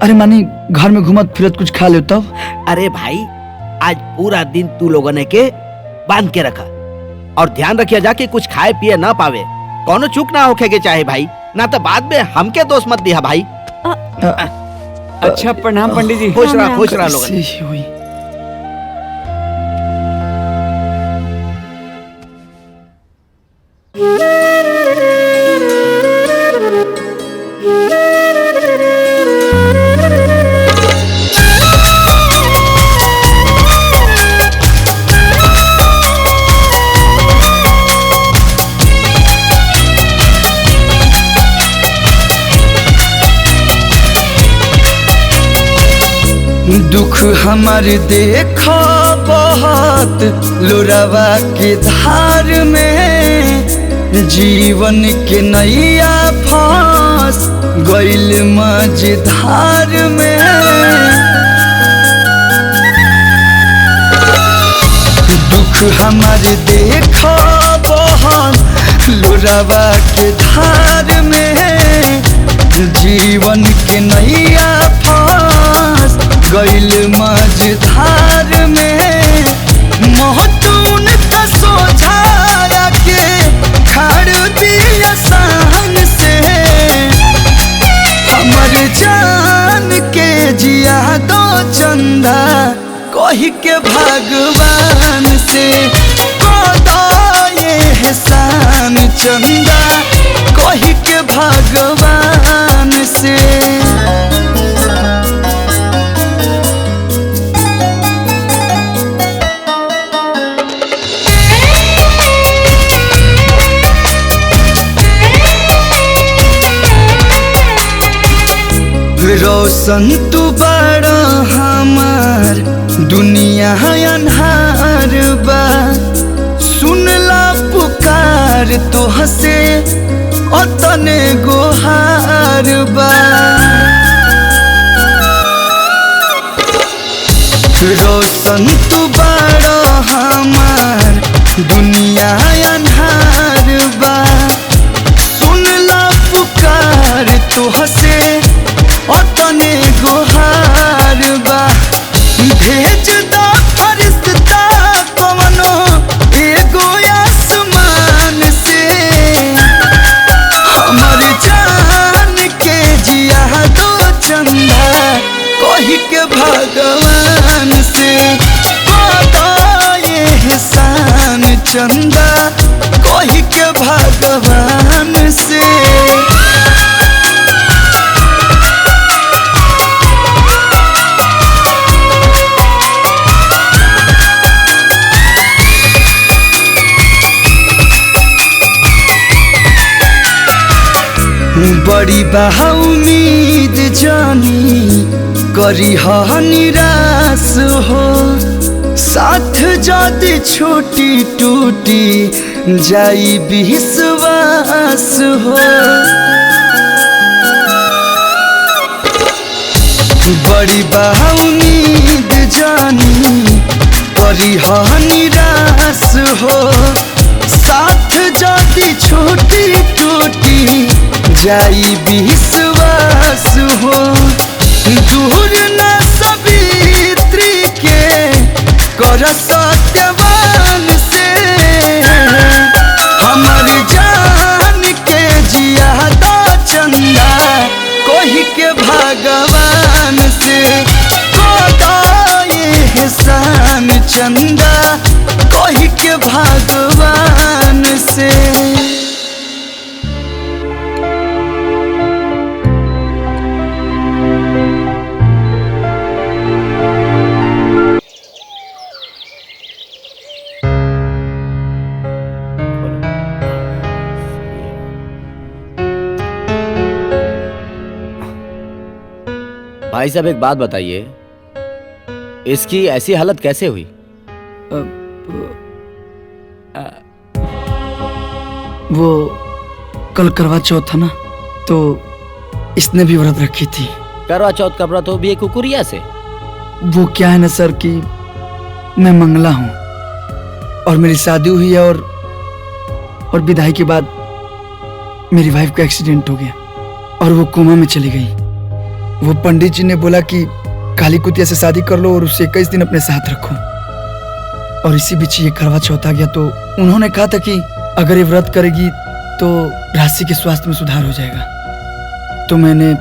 Speaker 9: अरे मानी घर में घूमत फिरत कुछ खा ले तब।
Speaker 6: अरे भाई आज पूरा दिन तू लोगों ने के बांध के रखा और ध्यान रखिए जाके कुछ खाए पिए ना पावे, कोनो चूक ना होके के चाहे भाई, ना तो बाद में हमके दोष मत दिया भाई।
Speaker 5: अच्छा प्रणाम पंडित जी।
Speaker 6: खुश रहा लोगों।
Speaker 9: हमार देखो बहुत लोरावा के धार में जीवन के नैया फंस गइल मझधार में। दुख हमार देखो बहुत लोरावा के धार में जीवन के नैया फंस गइल मझधार में। महतून का सोझाया के खाड़ दिया शान से हमर जान के जिया दो चंदा कही के भगवान से ये एहसान चंदा कही के भगवान से। रोशन तू बड़ा हमार दुनिया अन्हार बा सुनला पुकार तो हसे अतने गोहार बा। रोशन तू बड़ा हमार दुनिया अन्हार बा सुनला पुकार तो हसे अतने गोहार बा। भेज दो फरिश्ता कवनो एगो आसमान से हमर जान के जिया दो चंदा कही के भगवान से ये एहसान चंदा कही के भगवान से। बड़ी बा उम्मीद जानी करी हा निराश हो साथ जदि छोटी टूटी जाई विश्वास हो। बड़ी बा उम्मीद जानी करी हा निराश हो साथ जदि छोटी टूटी जाई विश्वास हो। दूर न सवित्री के कर सत्यवान से हमर जान के जिया दो चंदा कही के भगवान से ये एहसान चंदा कही के भगवान से।
Speaker 16: भाई साहब एक बात बताइए, इसकी ऐसी हालत कैसे हुई?
Speaker 9: वो कल करवा चौथ था ना, तो इसने भी व्रत रखी थी।
Speaker 16: करवा चौथ का व्रत हो भी एक कुकुरिया से?
Speaker 9: वो क्या है ना सर कि मैं मंगला हूँ और मेरी शादी हुई है और विदाई के बाद मेरी वाइफ का एक्सीडेंट हो गया और वो कोमा में चली गई। वो पंडित जी ने बोला कि काली कुतिया से शादी कर लो और उसे 21 दिन अपने साथ रखो, और इसी बीच ये करवा चौथ आ गया। तो उन्होंने कहा था कि अगर ये व्रत करेगी तो राशि के स्वास्थ्य में सुधार हो जाएगा। तो मैंने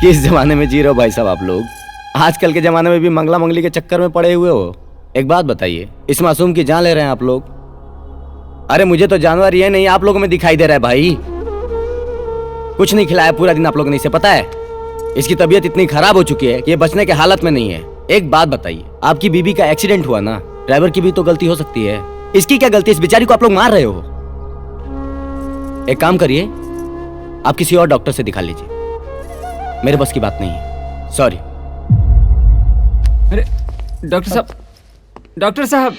Speaker 16: किस जमाने में जी रहे हो भाई साहब आप लोग? आजकल के जमाने में भी मंगला मंगली के चक्कर में पड़े हुए हो। एक बात बताइए, इस मासूम की जान ले रहे हैं आप लोग? अरे मुझे तो जानवर ये नहीं आप लोगों में दिखाई दे रहा है भाई। कुछ नहीं खिलाया पूरा दिन आप लोगों ने, इसे पता है? इसकी तबीयत इतनी खराब हो चुकी है कि ये बचने के हालत में नहीं है। एक बात बताइए, आपकी बीबी का एक्सीडेंट हुआ ना, ड्राइवर की भी तो गलती हो सकती है। इसकी क्या गलती? इस बेचारी को आप लोग मार रहे हो। एक काम करिए, आप किसी और डॉक्टर से दिखा लीजिए, मेरे बस की बात नहीं है। सॉरी।
Speaker 5: अरे डॉक्टर साहब, डॉक्टर साहब,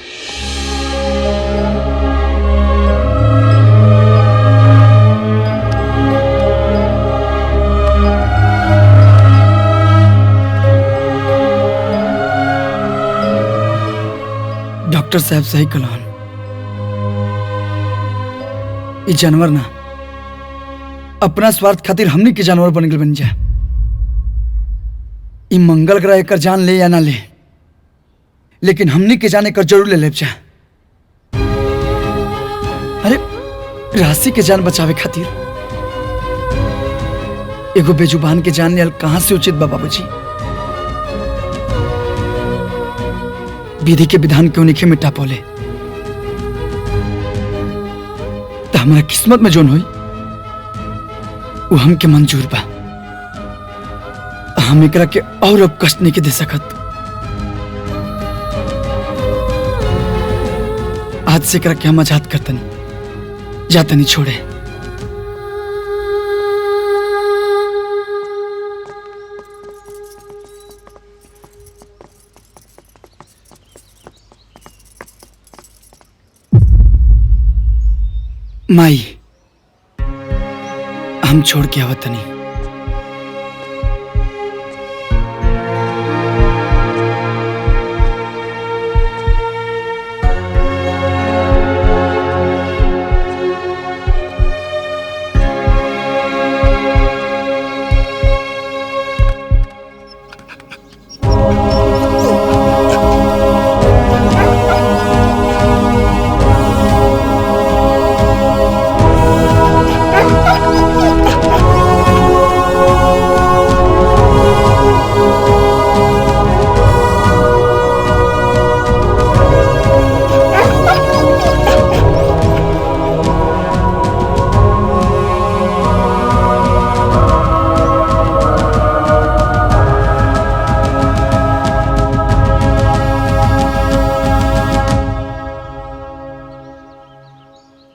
Speaker 9: डॉक्टर साहब सही कहलन। ये जानवर ना अपना स्वार्थ खातिर हमनी के जानवर बन गए बन जा। ई मंगल ग्रह कर जान ले या ना ले, लेकिन हमनी के जाने कर जरूर ले जा। अरे राशि के जान बचावे खातिर एगो बेजुबान के जान लेल कहां से उचित बा बाबूजी? विधि के विधान क्यों नहीं मिटा पौले? तो हमारा किस्मत में जोन हुई वो हमके मंजूर बा। हम एकरा के और अब कष्ट नहीं के दे सकत। आज से एकरा के हम आजाद करतनी, जातनी छोड़े। माई हम छोड़ के आवतनी।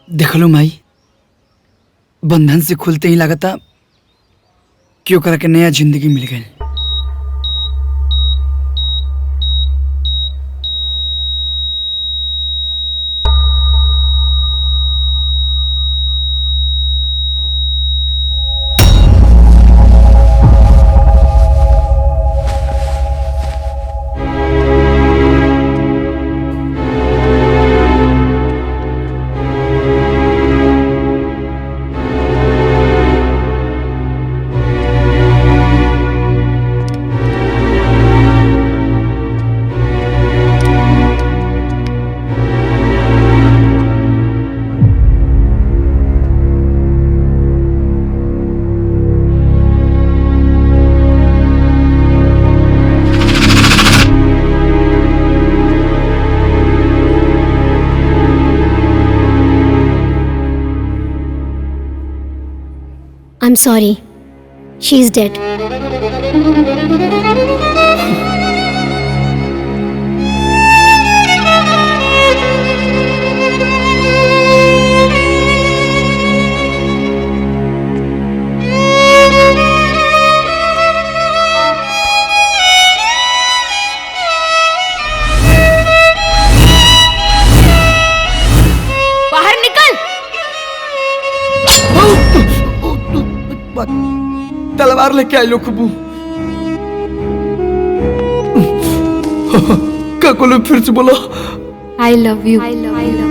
Speaker 9: देख लो माई, बंधन से खुलते ही लगता क्यों करा के नया जिंदगी मिल गई।
Speaker 12: I'm sorry. She's dead.
Speaker 11: बाहर निकल।
Speaker 9: तलवार लेके आई लो खुबू। क्या बोलो फिर से बोलो।
Speaker 10: I love you. I love you.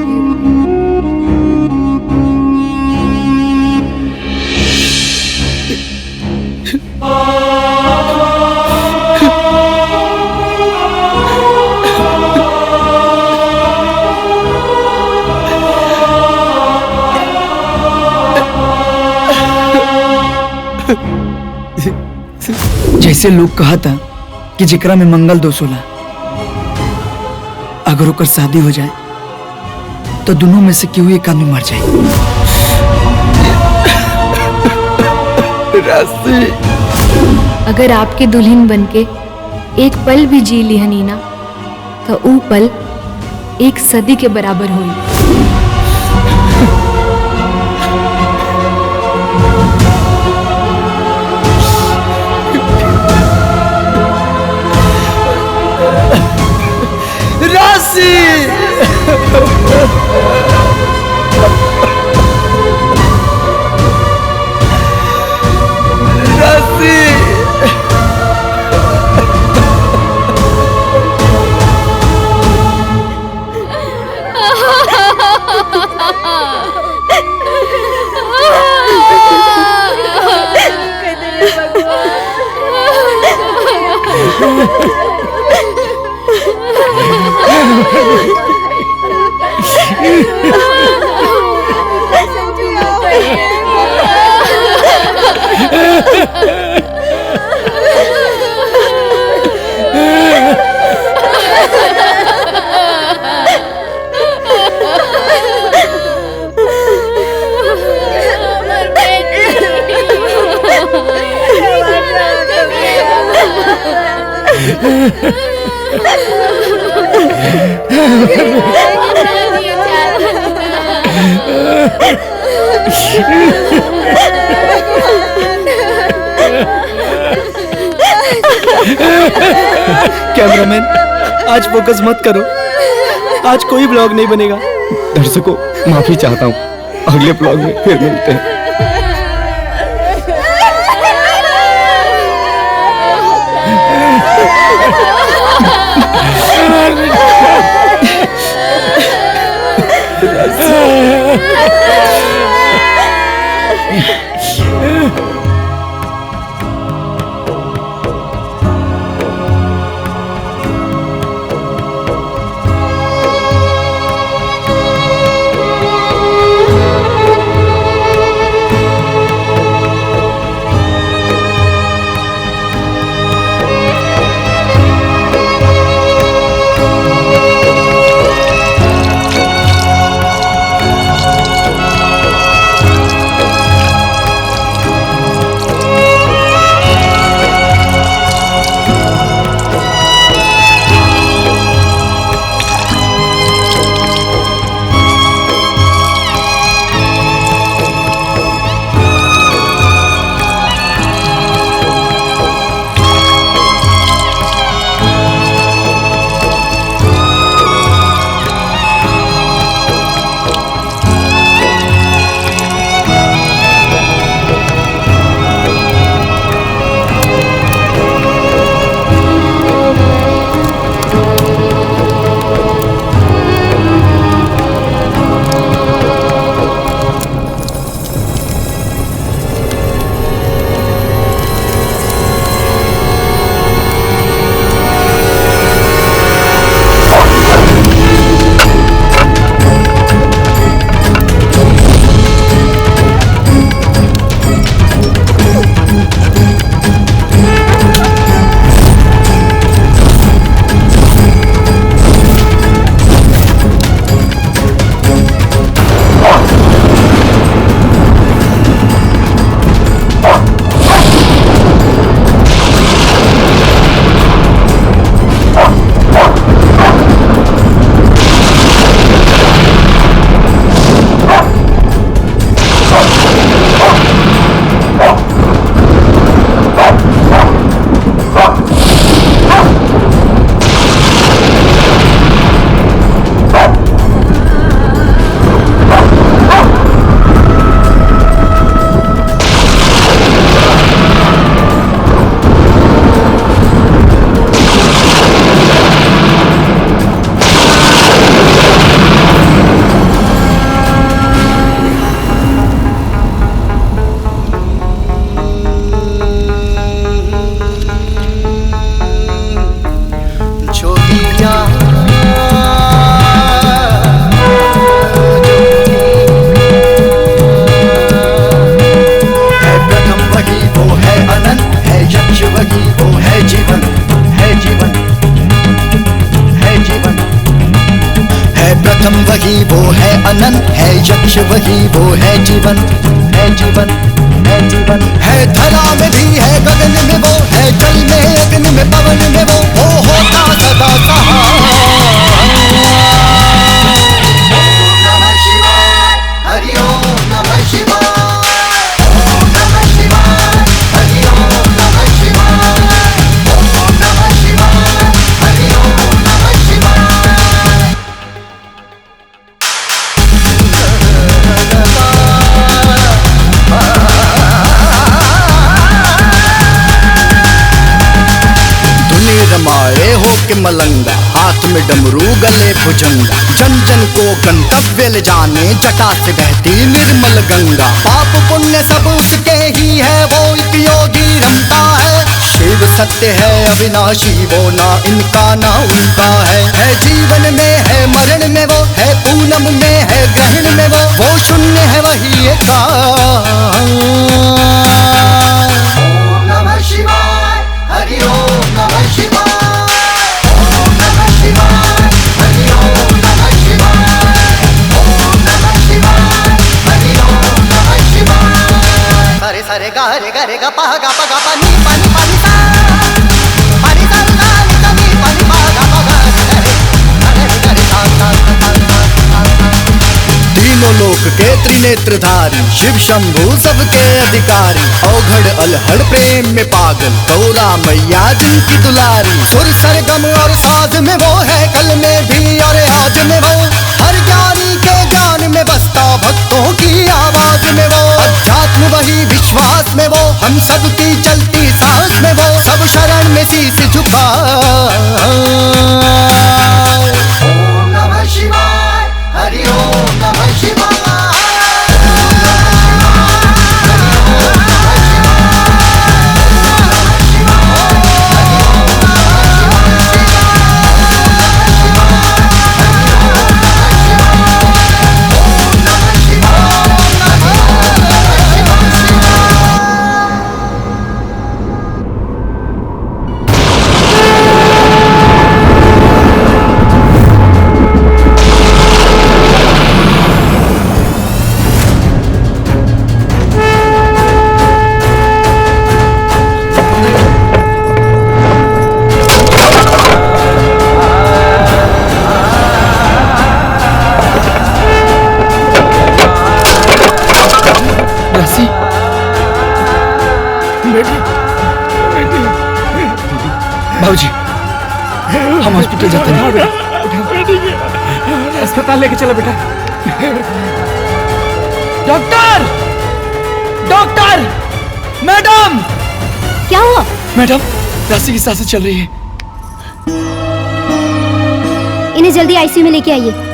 Speaker 9: जैसे लोग कहा था कि जिकरा में मंगल दोष होला, अगर होकर शादी हो जाए तो दोनों में से केहू एक आदमी मर जाए।
Speaker 10: अगर आपके दुल्हन बनके एक पल भी जी ली हनीना, तो वो पल एक सदी के बराबर हुई।
Speaker 9: रस्सी
Speaker 14: कैमरामैन, आज फोकस मत करो, आज कोई ब्लॉग नहीं बनेगा।
Speaker 16: दर्शकों माफी चाहता हूँ, अगले ब्लॉग में फिर मिलते हैं।
Speaker 17: वही वो है अनंत है यक्ष वही वो है जीवन है जीवन है जीवन है धरा में भी है गगन में वो है जल में अग्नि में पवन में वो होता सदा सहाय। नमः शिवाय हरि ओम नमः शिवाय ओम नमः शिवाय हरि ओम नमः शिवाय ओम नमः शिवाय हरि ओम नमः शिवाय। होके मलंगा, हाथ में डमरू गले भुजंगा। जन जन को गंतव्य ले जाने जटा से बहती निर्मल गंगा। पाप पुण्य सब उसके ही है, वो एक योगी रमता है। शिव सत्य है अविनाशी, वो ना इनका ना उनका है जीवन में है मरण में वो, है पूनम में है ग्रहण में वो शून्य है वही एकाकार। ओम नमः शिवाय, हरि ओम नमः शिवाय, ओम नमः शिवाय, हरि ओम नमः शिवाय, ओम नमः शिवाय, हरि ओम नमः शिवाय। सरे सरे गा रे गा रे गा पा गा पा गा पा नी पा नी पा नी सा, पा नी सा ला नी सा नी पा नी पा गा पा गा रे गा रे सा सा सा सा। तीनों लोक के त्रिनेत्रधारी, शिव शंभु सबके अधिकारी। औघड़ अलहड़ प्रेम में पागल, गौरा मैया जिनकी दुलारी। सुर सरगम और साज में वो है, कल में भी और आज में वो। हर ज्ञानी के ज्ञान में बसता, भक्तों की आवाज में वो। अध्यात्म वही विश्वास में वो, हम सबकी चलती सांस में वो। सब शरण में शीश झुका। ओम नमः शिवाय, हरि ओम नमः शिवाय।
Speaker 9: बाबूजी, हम हॉस्पिटल जाते हैं।
Speaker 5: अस्पताल लेके चलो बेटा।
Speaker 9: Doctor, doctor, madam.
Speaker 12: क्या हुआ?
Speaker 9: मैडम, राशि की सांसें चल रही है।
Speaker 12: इन्हें जल्दी आईसीयू में लेके आइए।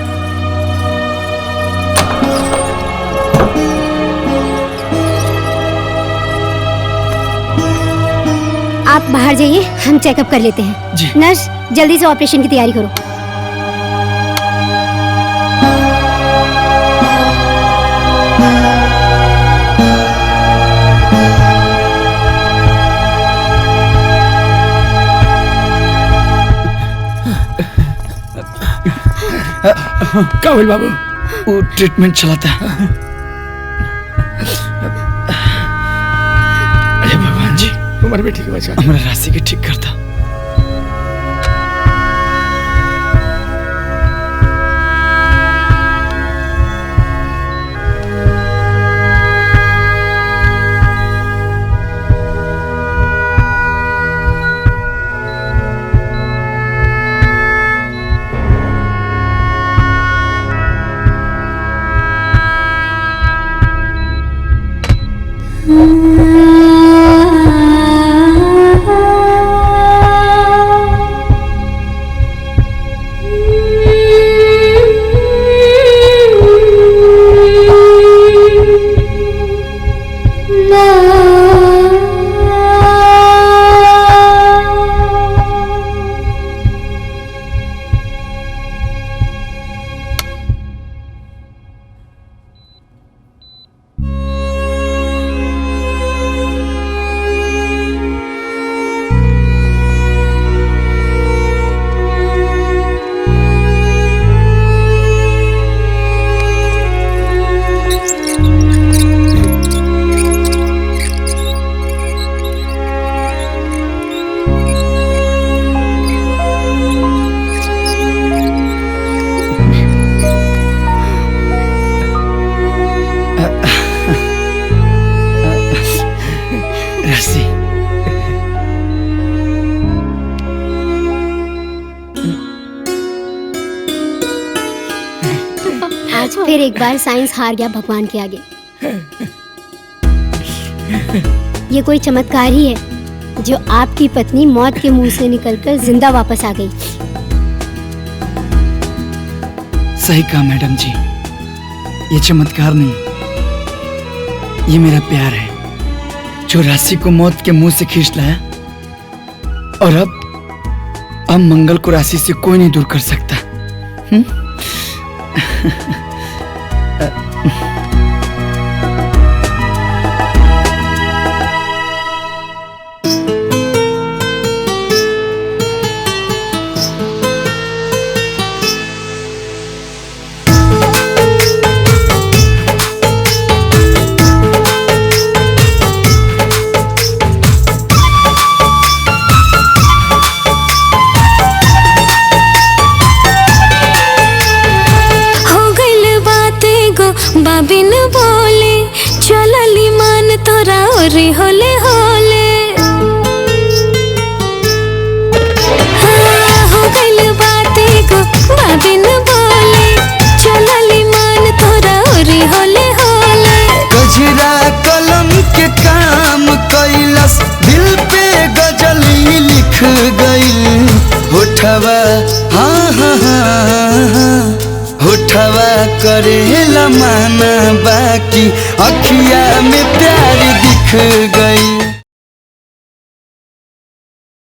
Speaker 12: आप बाहर जाइए, हम चेकअप कर लेते हैं।
Speaker 9: जी।
Speaker 12: नर्स, जल्दी से ऑपरेशन की तैयारी करो।
Speaker 9: क्या हुआ बाबू? वो ट्रीटमेंट चलाता है। अरे भगवान जी,
Speaker 3: हमारे बेटी की बचा,
Speaker 9: हमारे राशि के ठीक करता।
Speaker 12: आज फिर एक बार साइंस हार गया भगवान के आगे। ये कोई चमत्कार ही है जो आपकी पत्नी मौत के मुंह से निकलकर जिंदा वापस आ गई।
Speaker 9: सही कहा मैडम जी, ये चमत्कार नहीं, ये मेरा प्यार है जो राशि को मौत के मुंह से खींच लाया, और अब मंगल को राशि से कोई नहीं दूर कर सकता।
Speaker 13: बाबिन बोले चलली मान तोरा ओरी होले होले। हाँ, हो गइल बाते गो बाबिन बोले चलली मान तोरा ओरी होले होले।
Speaker 9: गजरा कलम के काम कैलस, दिल पे गजली लिख गइल। होठवा हाँ हाँ हाँ हाँ होठवा करेला माना, बाकी अखिया में प्यार दिख गई।